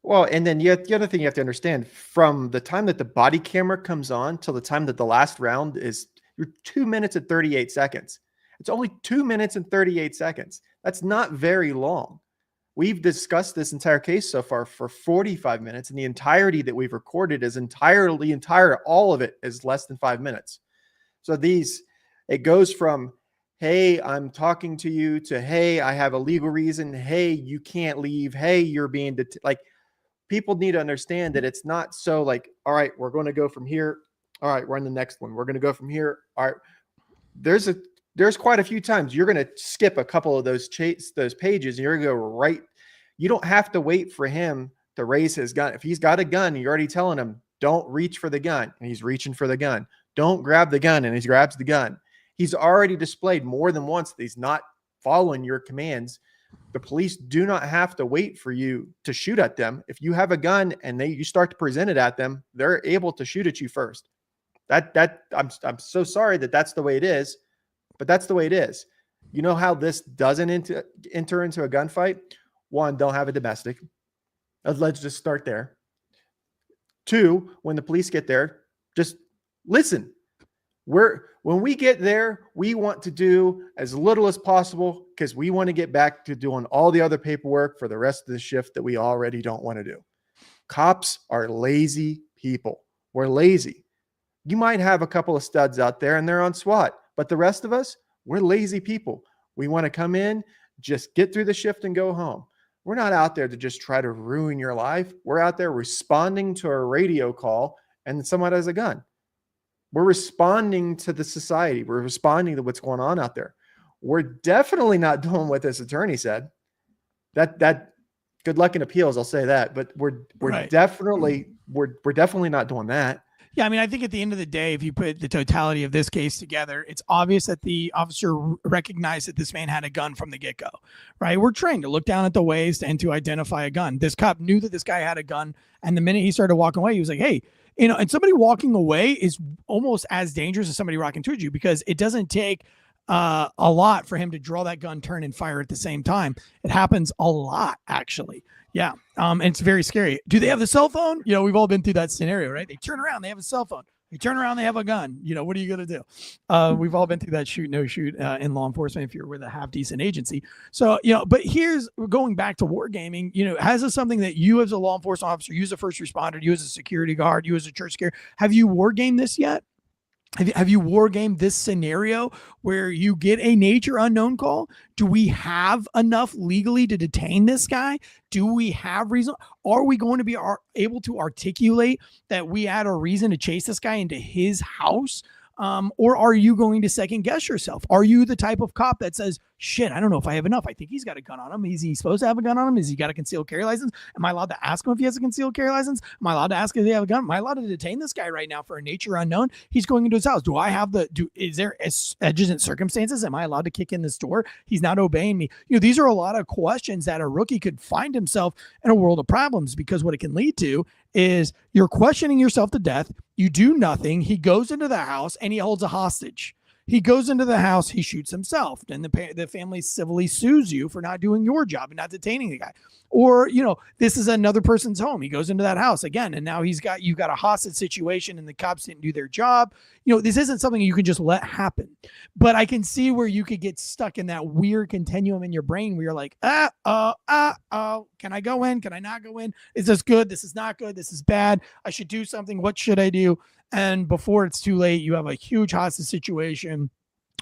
Well, and then the other thing you have to understand, from the time that the body camera comes on till the time that the last round is, you're 2 minutes and 38 seconds. It's only 2 minutes and 38 seconds. That's not very long. We've discussed this entire case so far for 45 minutes, and the entirety that we've recorded is all of it is less than 5 minutes. So it goes from, hey, I'm talking to you, to, hey, I have a legal reason. Hey, you can't leave. Hey, you're being like, people need to understand that it's not so like, all right, we're going to go from here. All right, we're on the next one. We're going to go from here. All right. There's quite a few times you're going to skip a couple of those pages, and you're going to go right. You don't have to wait for him to raise his gun. If he's got a gun, you're already telling him, don't reach for the gun, and he's reaching for the gun. Don't grab the gun, and he grabs the gun. He's already displayed more than once that he's not following your commands. The police do not have to wait for you to shoot at them. If you have a gun and you start to present it at them, they're able to shoot at you first. I'm so sorry that that's the way it is. But that's the way it is. You know how this doesn't enter into a gunfight? One, don't have a domestic. Let's just start there. Two, when the police get there, just listen. When we get there, we want to do as little as possible because we want to get back to doing all the other paperwork for the rest of the shift that we already don't want to do. Cops are lazy people. We're lazy. You might have a couple of studs out there and they're on SWAT. But the rest of us, we're lazy people. We want to come in, just get through the shift and go home. We're not out there to just try to ruin your life. We're out there responding to a radio call and someone has a gun. We're responding to the society. We're responding to what's going on out there. We're definitely not doing what this attorney said. That good luck in appeals, I'll say that. But we're Right. definitely not doing that. Yeah, I mean, I think at the end of the day, if you put the totality of this case together, it's obvious that the officer recognized that this man had a gun from the get-go, right? We're trained to look down at the waist and to identify a gun. This cop knew that this guy had a gun, and the minute he started walking away, he was like, hey, and somebody walking away is almost as dangerous as somebody walking towards you because it doesn't take a lot for him to draw that gun, turn, and fire at the same time. It happens a lot, actually. Yeah. And it's very scary. Do they have the cell phone? We've all been through that scenario, right? They turn around, they have a cell phone. They turn around, they have a gun. What are you going to do? We've all been through that shoot, no shoot in law enforcement if you're with a half decent agency. So, but here's going back to wargaming, has this something that you as a law enforcement officer, you as a first responder, you as a security guard, you as a church care, have you wargamed this yet? Have you wargamed this scenario where you get a nature unknown call? Do we have enough legally to detain this guy? Do we have reason? Are we going to be able to articulate that we had a reason to chase this guy into his house? Or are you going to second guess yourself? Are you the type of cop that says, shit, I don't know if I have enough. I think he's got a gun on him. Is he supposed to have a gun on him? Is he got a concealed carry license? Am I allowed to ask him if he has a concealed carry license? Am I allowed to ask if they have a gun? Am I allowed to detain this guy right now for a nature unknown? He's going into his house. Is there exigent circumstances? Am I allowed to kick in this door? He's not obeying me. These are a lot of questions that a rookie could find himself in a world of problems, because what it can lead to is you're questioning yourself to death. You do nothing. He goes into the house and he holds a hostage. He goes into the house, he shoots himself, and the family civilly sues you for not doing your job and not detaining the guy. Or, this is another person's home. He goes into that house again, and now you've got a hostage situation and the cops didn't do their job. This isn't something you can just let happen. But I can see where you could get stuck in that weird continuum in your brain where you're like, can I go in? Can I not go in? Is this good? This is not good. This is bad. I should do something. What should I do? And before it's too late, you have a huge hostage situation,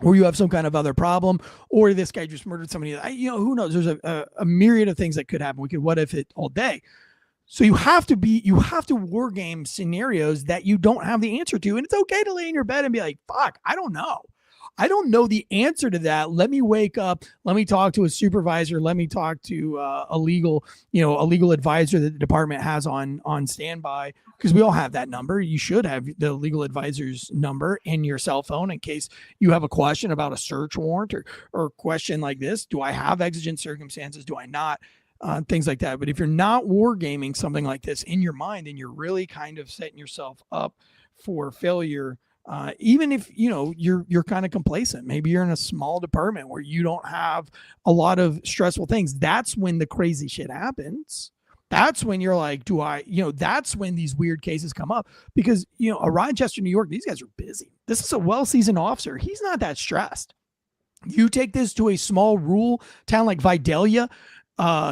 or you have some kind of other problem, or this guy just murdered somebody. Who knows? There's a myriad of things that could happen. We could what if it all day. So you have to war game scenarios that you don't have the answer to. And it's okay to lay in your bed and be like, fuck, I don't know. I don't know the answer to that. Let me wake up. Let me talk to a supervisor. Let me talk to a legal advisor that the department has on standby, because we all have that number. You should have the legal advisor's number in your cell phone in case you have a question about a search warrant or question like this. Do I have exigent circumstances? Do I not? things like that. But if you're not wargaming something like this in your mind, then you're really kind of setting yourself up for failure. Even if you're kind of complacent, maybe you're in a small department where you don't have a lot of stressful things. That's when the crazy shit happens. That's when you're like, that's when these weird cases come up because, Rochester, New York, these guys are busy. This is a well-seasoned officer. He's not that stressed. You take this to a small rural town like Vidalia,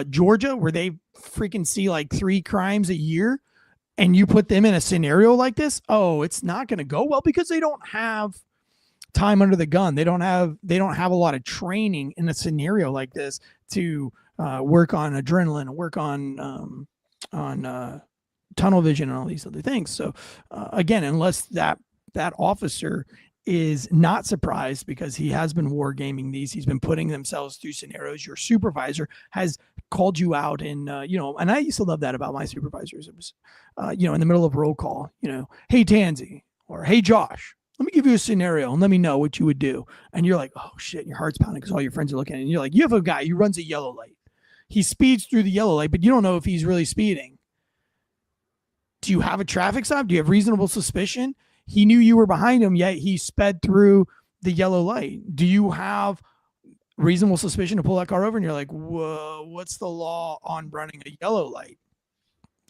Georgia, where they freaking see like 3 crimes a year, and you put them in a scenario like this, it's not going to go well because they don't have time under the gun. They don't have a lot of training in a scenario like this to work on adrenaline and work on tunnel vision and all these other things. So again, unless that officer is not surprised because he has been wargaming these, he's been putting themselves through scenarios. Your supervisor has called you out and and I used to love that about my supervisors. It was, in the middle of roll call, hey, Tansy, or hey, Josh, let me give you a scenario and let me know what you would do. And you're like, oh shit, your heart's pounding because all your friends are looking at you. And you're like, you have a guy who runs a yellow light. He speeds through the yellow light, but you don't know if he's really speeding. Do you have a traffic stop? Do you have reasonable suspicion? He knew you were behind him, yet he sped through the yellow light. Do you have reasonable suspicion to pull that car over? And you're like, whoa, what's the law on running a yellow light?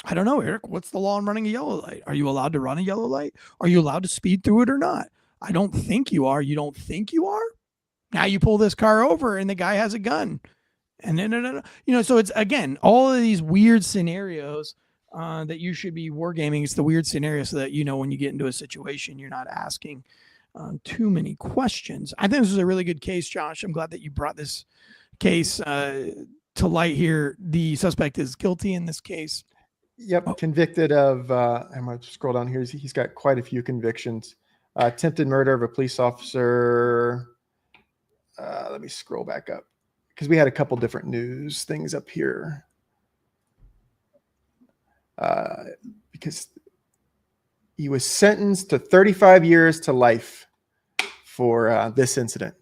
I don't know, Eric. What's the law on running a yellow light? Are you allowed to run a yellow light? Are you allowed to speed through it or not? I don't think you are. You don't think you are? Now you pull this car over and the guy has a gun. And then, so it's, again, all of these weird scenarios that you should be wargaming. It's the weird scenario so that, when you get into a situation, you're not asking too many questions. I think this is a really good case, Josh. I'm glad that you brought this case to light here. The suspect is guilty in this case. Yep. Convicted of, I'm going to scroll down here. He's got quite a few convictions. Attempted murder of a police officer. Let me scroll back up because we had a couple different news things up here. Because he was sentenced to 35 years to life for this incident.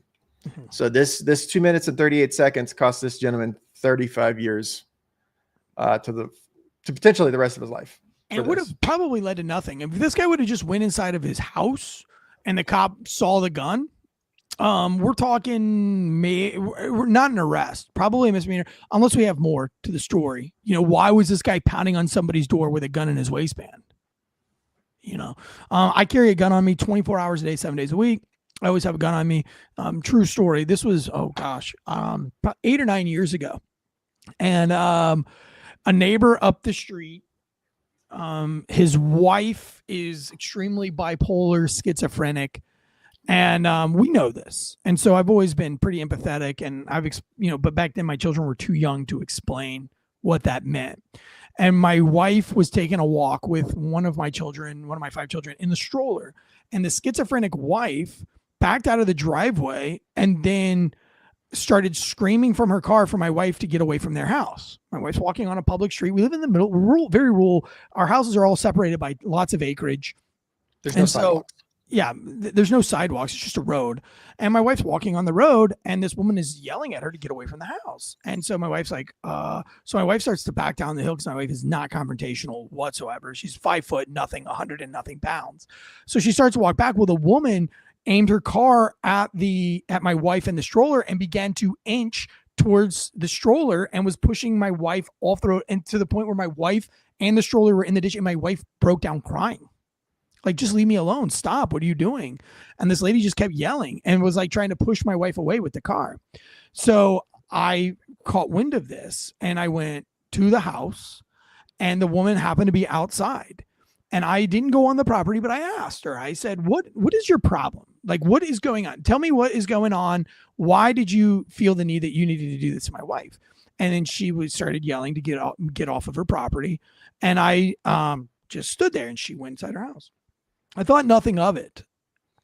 Mm-hmm. So this 2 minutes and 38 seconds cost this gentleman 35 years to potentially the rest of his life. And it would have probably led to nothing. If this guy would have just went inside of his house and the cop saw the gun, we're talking, we're not an arrest, probably a misdemeanor, unless we have more to the story. Why was this guy pounding on somebody's door with a gun in his waistband? I carry a gun on me 24 hours a day, 7 days a week. I always have a gun on me. True story. This was, about 8 or 9 years ago. And a neighbor up the street, his wife is extremely bipolar, schizophrenic. And we know this. And so I've always been pretty empathetic. And but back then my children were too young to explain what that meant. And my wife was taking a walk with one of my 5 children in the stroller. And the schizophrenic wife backed out of the driveway and then started screaming from her car for my wife to get away from their house. My wife's walking on a public street. We live in the middle, rural, very rural. Our houses are all separated by lots of acreage. There's no sidewalks. Yeah, there's no sidewalks. It's just a road. And my wife's walking on the road and this woman is yelling at her to get away from the house. And so my wife's like, so my wife starts to back down the hill because my wife is not confrontational whatsoever. She's 5 foot, nothing, 100 and nothing pounds. So she starts to walk back. Well, the woman aimed her car at my wife in the stroller and began to inch towards the stroller and was pushing my wife off the road, and to the point where my wife and the stroller were in the ditch and my wife broke down crying. Like, just leave me alone. Stop. What are you doing? And this lady just kept yelling and was like trying to push my wife away with the car. So I caught wind of this and I went to the house, and the woman happened to be outside. And I didn't go on the property, but I asked her, I said, what is your problem? Like, what is going on? Tell me what is going on. Why did you feel the need that you needed to do this to my wife? And then she started yelling to get off of her property. And I just stood there and she went inside her house. I thought nothing of it.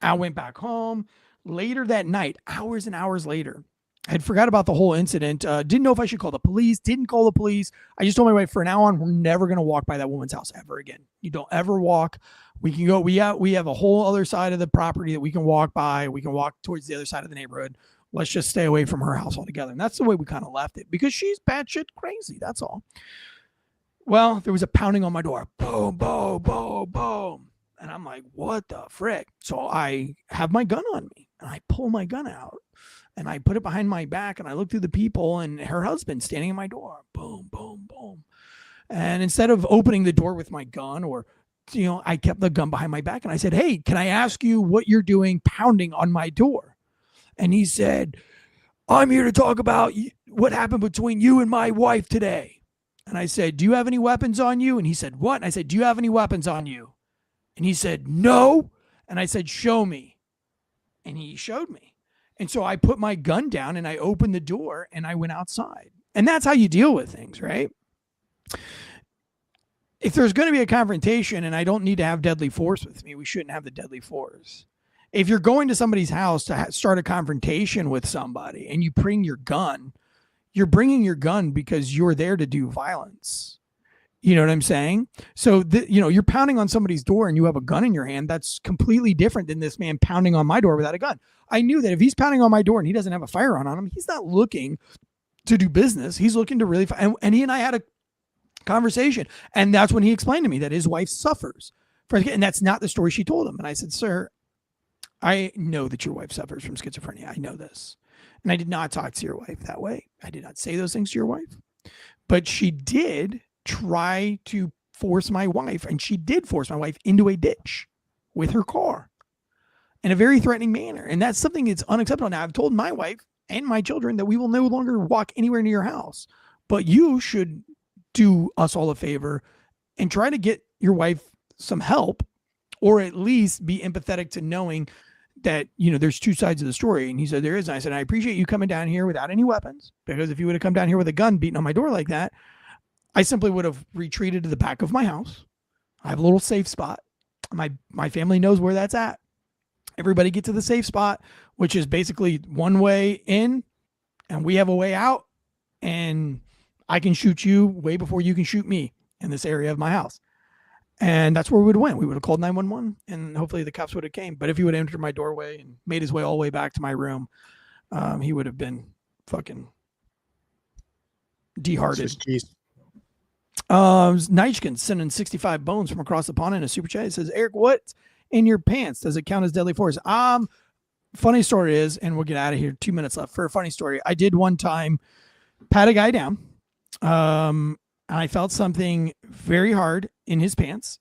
I went back home later that night, hours and hours later. I had forgot about the whole incident. Didn't know if I should call the police. Didn't call the police. I just told my wife, from now on, we're never going to walk by that woman's house ever again. You don't ever walk. We can go. We have a whole other side of the property that we can walk by. We can walk towards the other side of the neighborhood. Let's just stay away from her house altogether. And that's the way we kind of left it because she's batshit crazy. That's all. Well, there was a pounding on my door. Boom, boom, boom, boom. And I'm like, what the frick? So I have my gun on me and I pull my gun out and I put it behind my back and I look through the people and her husband standing at my door. Boom, boom, boom. And instead of opening the door with my gun or, I kept the gun behind my back and I said, hey, can I ask you what you're doing pounding on my door? And he said, I'm here to talk about what happened between you and my wife today. And I said, do you have any weapons on you? And he said, what? And I said, do you have any weapons on you? And he said, no. And I said, show me. And he showed me. And so I put my gun down and I opened the door and I went outside. And that's how you deal with things, right? If there's going to be a confrontation and I don't need to have deadly force with me, we shouldn't have the deadly force. If you're going to somebody's house to start a confrontation with somebody and you bring your gun, you're bringing your gun because you're there to do violence. You know what I'm saying? So, you're pounding on somebody's door and you have a gun in your hand. That's completely different than this man pounding on my door without a gun. I knew that if he's pounding on my door and he doesn't have a firearm on him, he's not looking to do business. He's looking to really, and he and I had a conversation. And that's when he explained to me that his wife suffers. And that's not the story she told him. And I said, sir, I know that your wife suffers from schizophrenia. I know this. And I did not talk to your wife that way. I did not say those things to your wife. But she did try to force my wife, and she did force my wife into a ditch with her car in a very threatening manner. And that's something that's unacceptable. Now, I've told my wife and my children that we will no longer walk anywhere near your house. But you should do us all a favor and try to get your wife some help, or at least be empathetic to knowing that, there's two sides of the story. And he said, there is. And I said, I appreciate you coming down here without any weapons, because if you would have come down here with a gun beating on my door like that, I simply would have retreated to the back of my house. I have a little safe spot. My family knows where that's at. Everybody get to the safe spot, which is basically one way in and we have a way out, and I can shoot you way before you can shoot me in this area of my house. And that's where we would have went. We would have called 911 and hopefully the cops would have came. But if he would have entered my doorway and made his way all the way back to my room, he would have been fucking dehearted. Neichkin sending 65 bones from across the pond in a super chat. It says, Eric, what's in your pants? Does it count as deadly force? Funny story is, and we'll get out of here, 2 minutes left for a funny story. I did one time pat a guy down. I felt something very hard in his pants,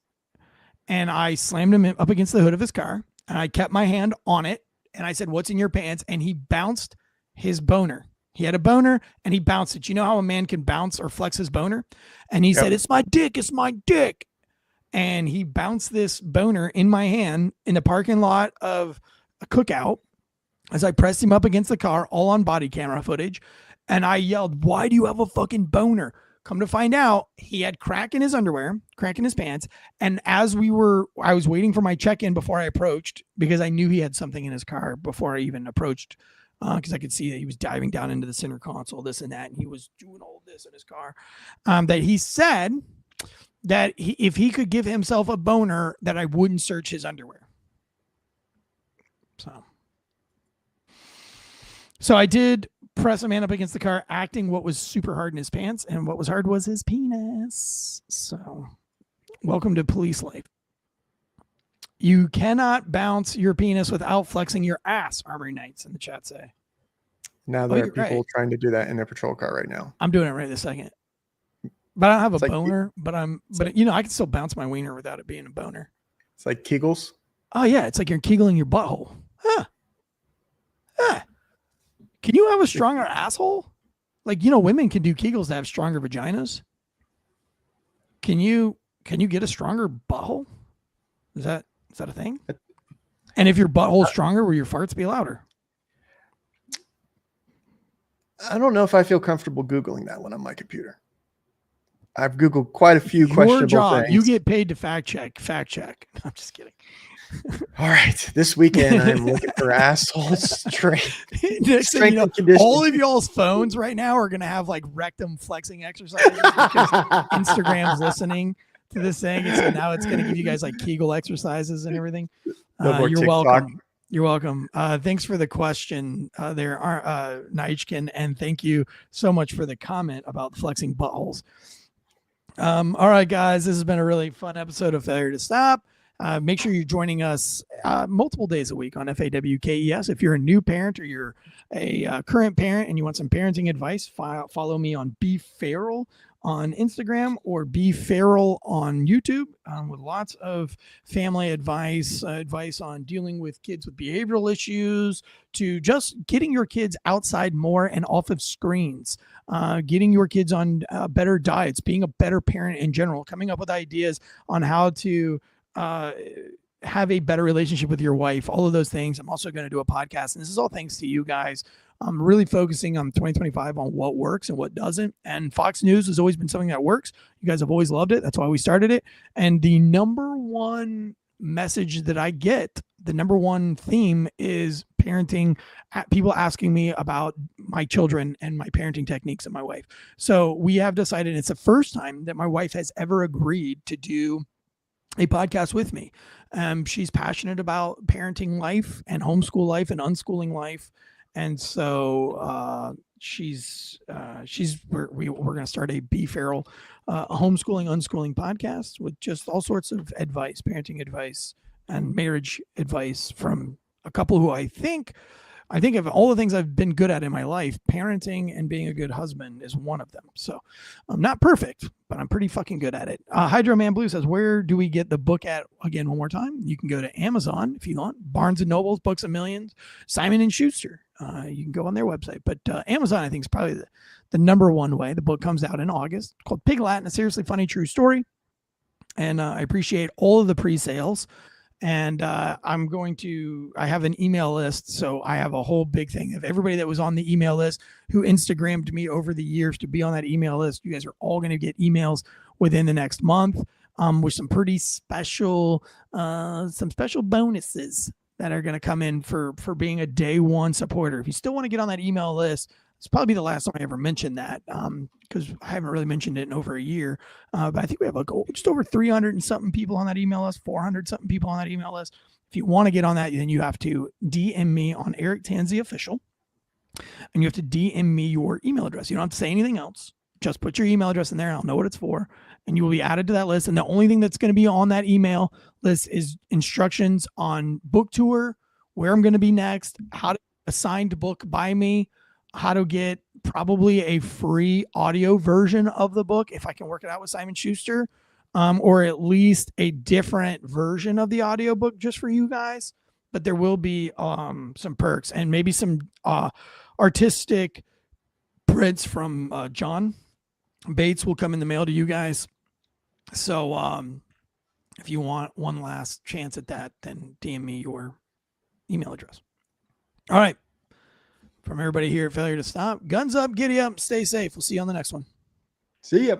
and I slammed him up against the hood of his car, and I kept my hand on it, and I said, what's in your pants? And he bounced his boner. He had a boner, and he bounced it. You know how a man can bounce or flex his boner? And he said, it's my dick. It's my dick. And he bounced this boner in my hand in the parking lot of a cookout as I pressed him up against the car, all on body camera footage. And I yelled, why do you have a fucking boner? Come to find out, he had crack in his underwear, crack in his pants. And as I was waiting for my check-in before I approached, because I knew he had something in his car before I even approached, because I could see that he was diving down into the center console, this and that. And he was doing all this in his car. That he said that if he could give himself a boner, that I wouldn't search his underwear. So I did press a man up against the car, acting what was super hard in his pants, and what was hard was his penis. So welcome to police life. You cannot bounce your penis without flexing your ass, Armory Knights in the chat say. Now there are people trying to do that in their patrol car right now. I'm doing it right this second. But I don't have a boner, but I can still bounce my wiener without it being a boner. It's like Kegels. Oh yeah, it's like you're kegling your butthole. Huh. Can you have a stronger asshole? Like, women can do Kegels to have stronger vaginas. Can you get a stronger butthole? Is that a thing? And if your butthole's stronger, will your farts be louder? I don't know if I feel comfortable Googling that one on my computer. I've Googled quite a few questionable things. You get paid to fact check. I'm just kidding. All right. This weekend, I'm looking for asshole strength and conditioning. All of y'all's phones right now are going to have like rectum flexing exercises because Instagram's listening to this thing. And so now it's going to give you guys like Kegel exercises and everything. You're welcome. You're welcome. Thanks for the question there, Naichkin, and thank you so much for the comment about flexing buttholes. All right, guys, this has been a really fun episode of Failure to Stop. Make sure you're joining us multiple days a week on FAWKES. If you're a new parent or you're a current parent and you want some parenting advice, follow me on Be Feral on Instagram or Be Feral on YouTube with lots of family advice on dealing with kids with behavioral issues to just getting your kids outside more and off of screens, getting your kids on better diets, being a better parent in general, coming up with ideas on how to have a better relationship with your wife, all of those things. I'm also going to do a podcast, and this is all thanks to you guys. I'm really focusing on 2025 on what works and what doesn't. And Fox News has always been something that works. You guys have always loved it. That's why we started it. And the number one message that I get, the number one theme is parenting, people asking me about my children and my parenting techniques and my wife. So we have decided it's the first time that my wife has ever agreed to do a podcast with me. She's passionate about parenting life and homeschool life and unschooling life. And so we're going to start a Be Feral homeschooling, unschooling podcast with just all sorts of advice, parenting advice and marriage advice from a couple who I think of all the things I've been good at in my life, parenting and being a good husband is one of them. So I'm not perfect, but I'm pretty fucking good at it. Hydro Man Blue says, where do we get the book at? Again, one more time. You can go to Amazon if you want, Barnes and Nobles, Books of Millions, Simon and Schuster. You can go on their website, but Amazon, I think, is probably the number one way. The book comes out in August, called Pig Latin, a seriously funny true story. And I appreciate all of the pre-sales. And I have an email list. So I have a whole big thing of everybody that was on the email list who Instagrammed me over the years to be on that email list. You guys are all going to get emails within the next month with some pretty special bonuses that are going to come in for being a day one supporter. If you still want to get on that email list, it's probably the last time I ever mentioned that because I haven't really mentioned it in over a year. But I think we have just over 300 and something people on that email list, 400 something people on that email list. If you want to get on that, then you have to DM me on Eric Tanzi Official, and you have to DM me your email address. You don't have to say anything else. Just put your email address in there, and I'll know what it's for, and you will be added to that list. And the only thing that's going to be on that email list is instructions on book tour, where I'm going to be next, how to assigned book by me, how to get probably a free audio version of the book if I can work it out with Simon Schuster, or at least a different version of the audiobook just for you guys. But there will be some perks and maybe some artistic prints from John Bates will come in the mail to you guys. So if you want one last chance at that, then DM me your email address. All right. From everybody here at Failure to Stop, guns up, giddy up, stay safe. We'll see you on the next one. See ya.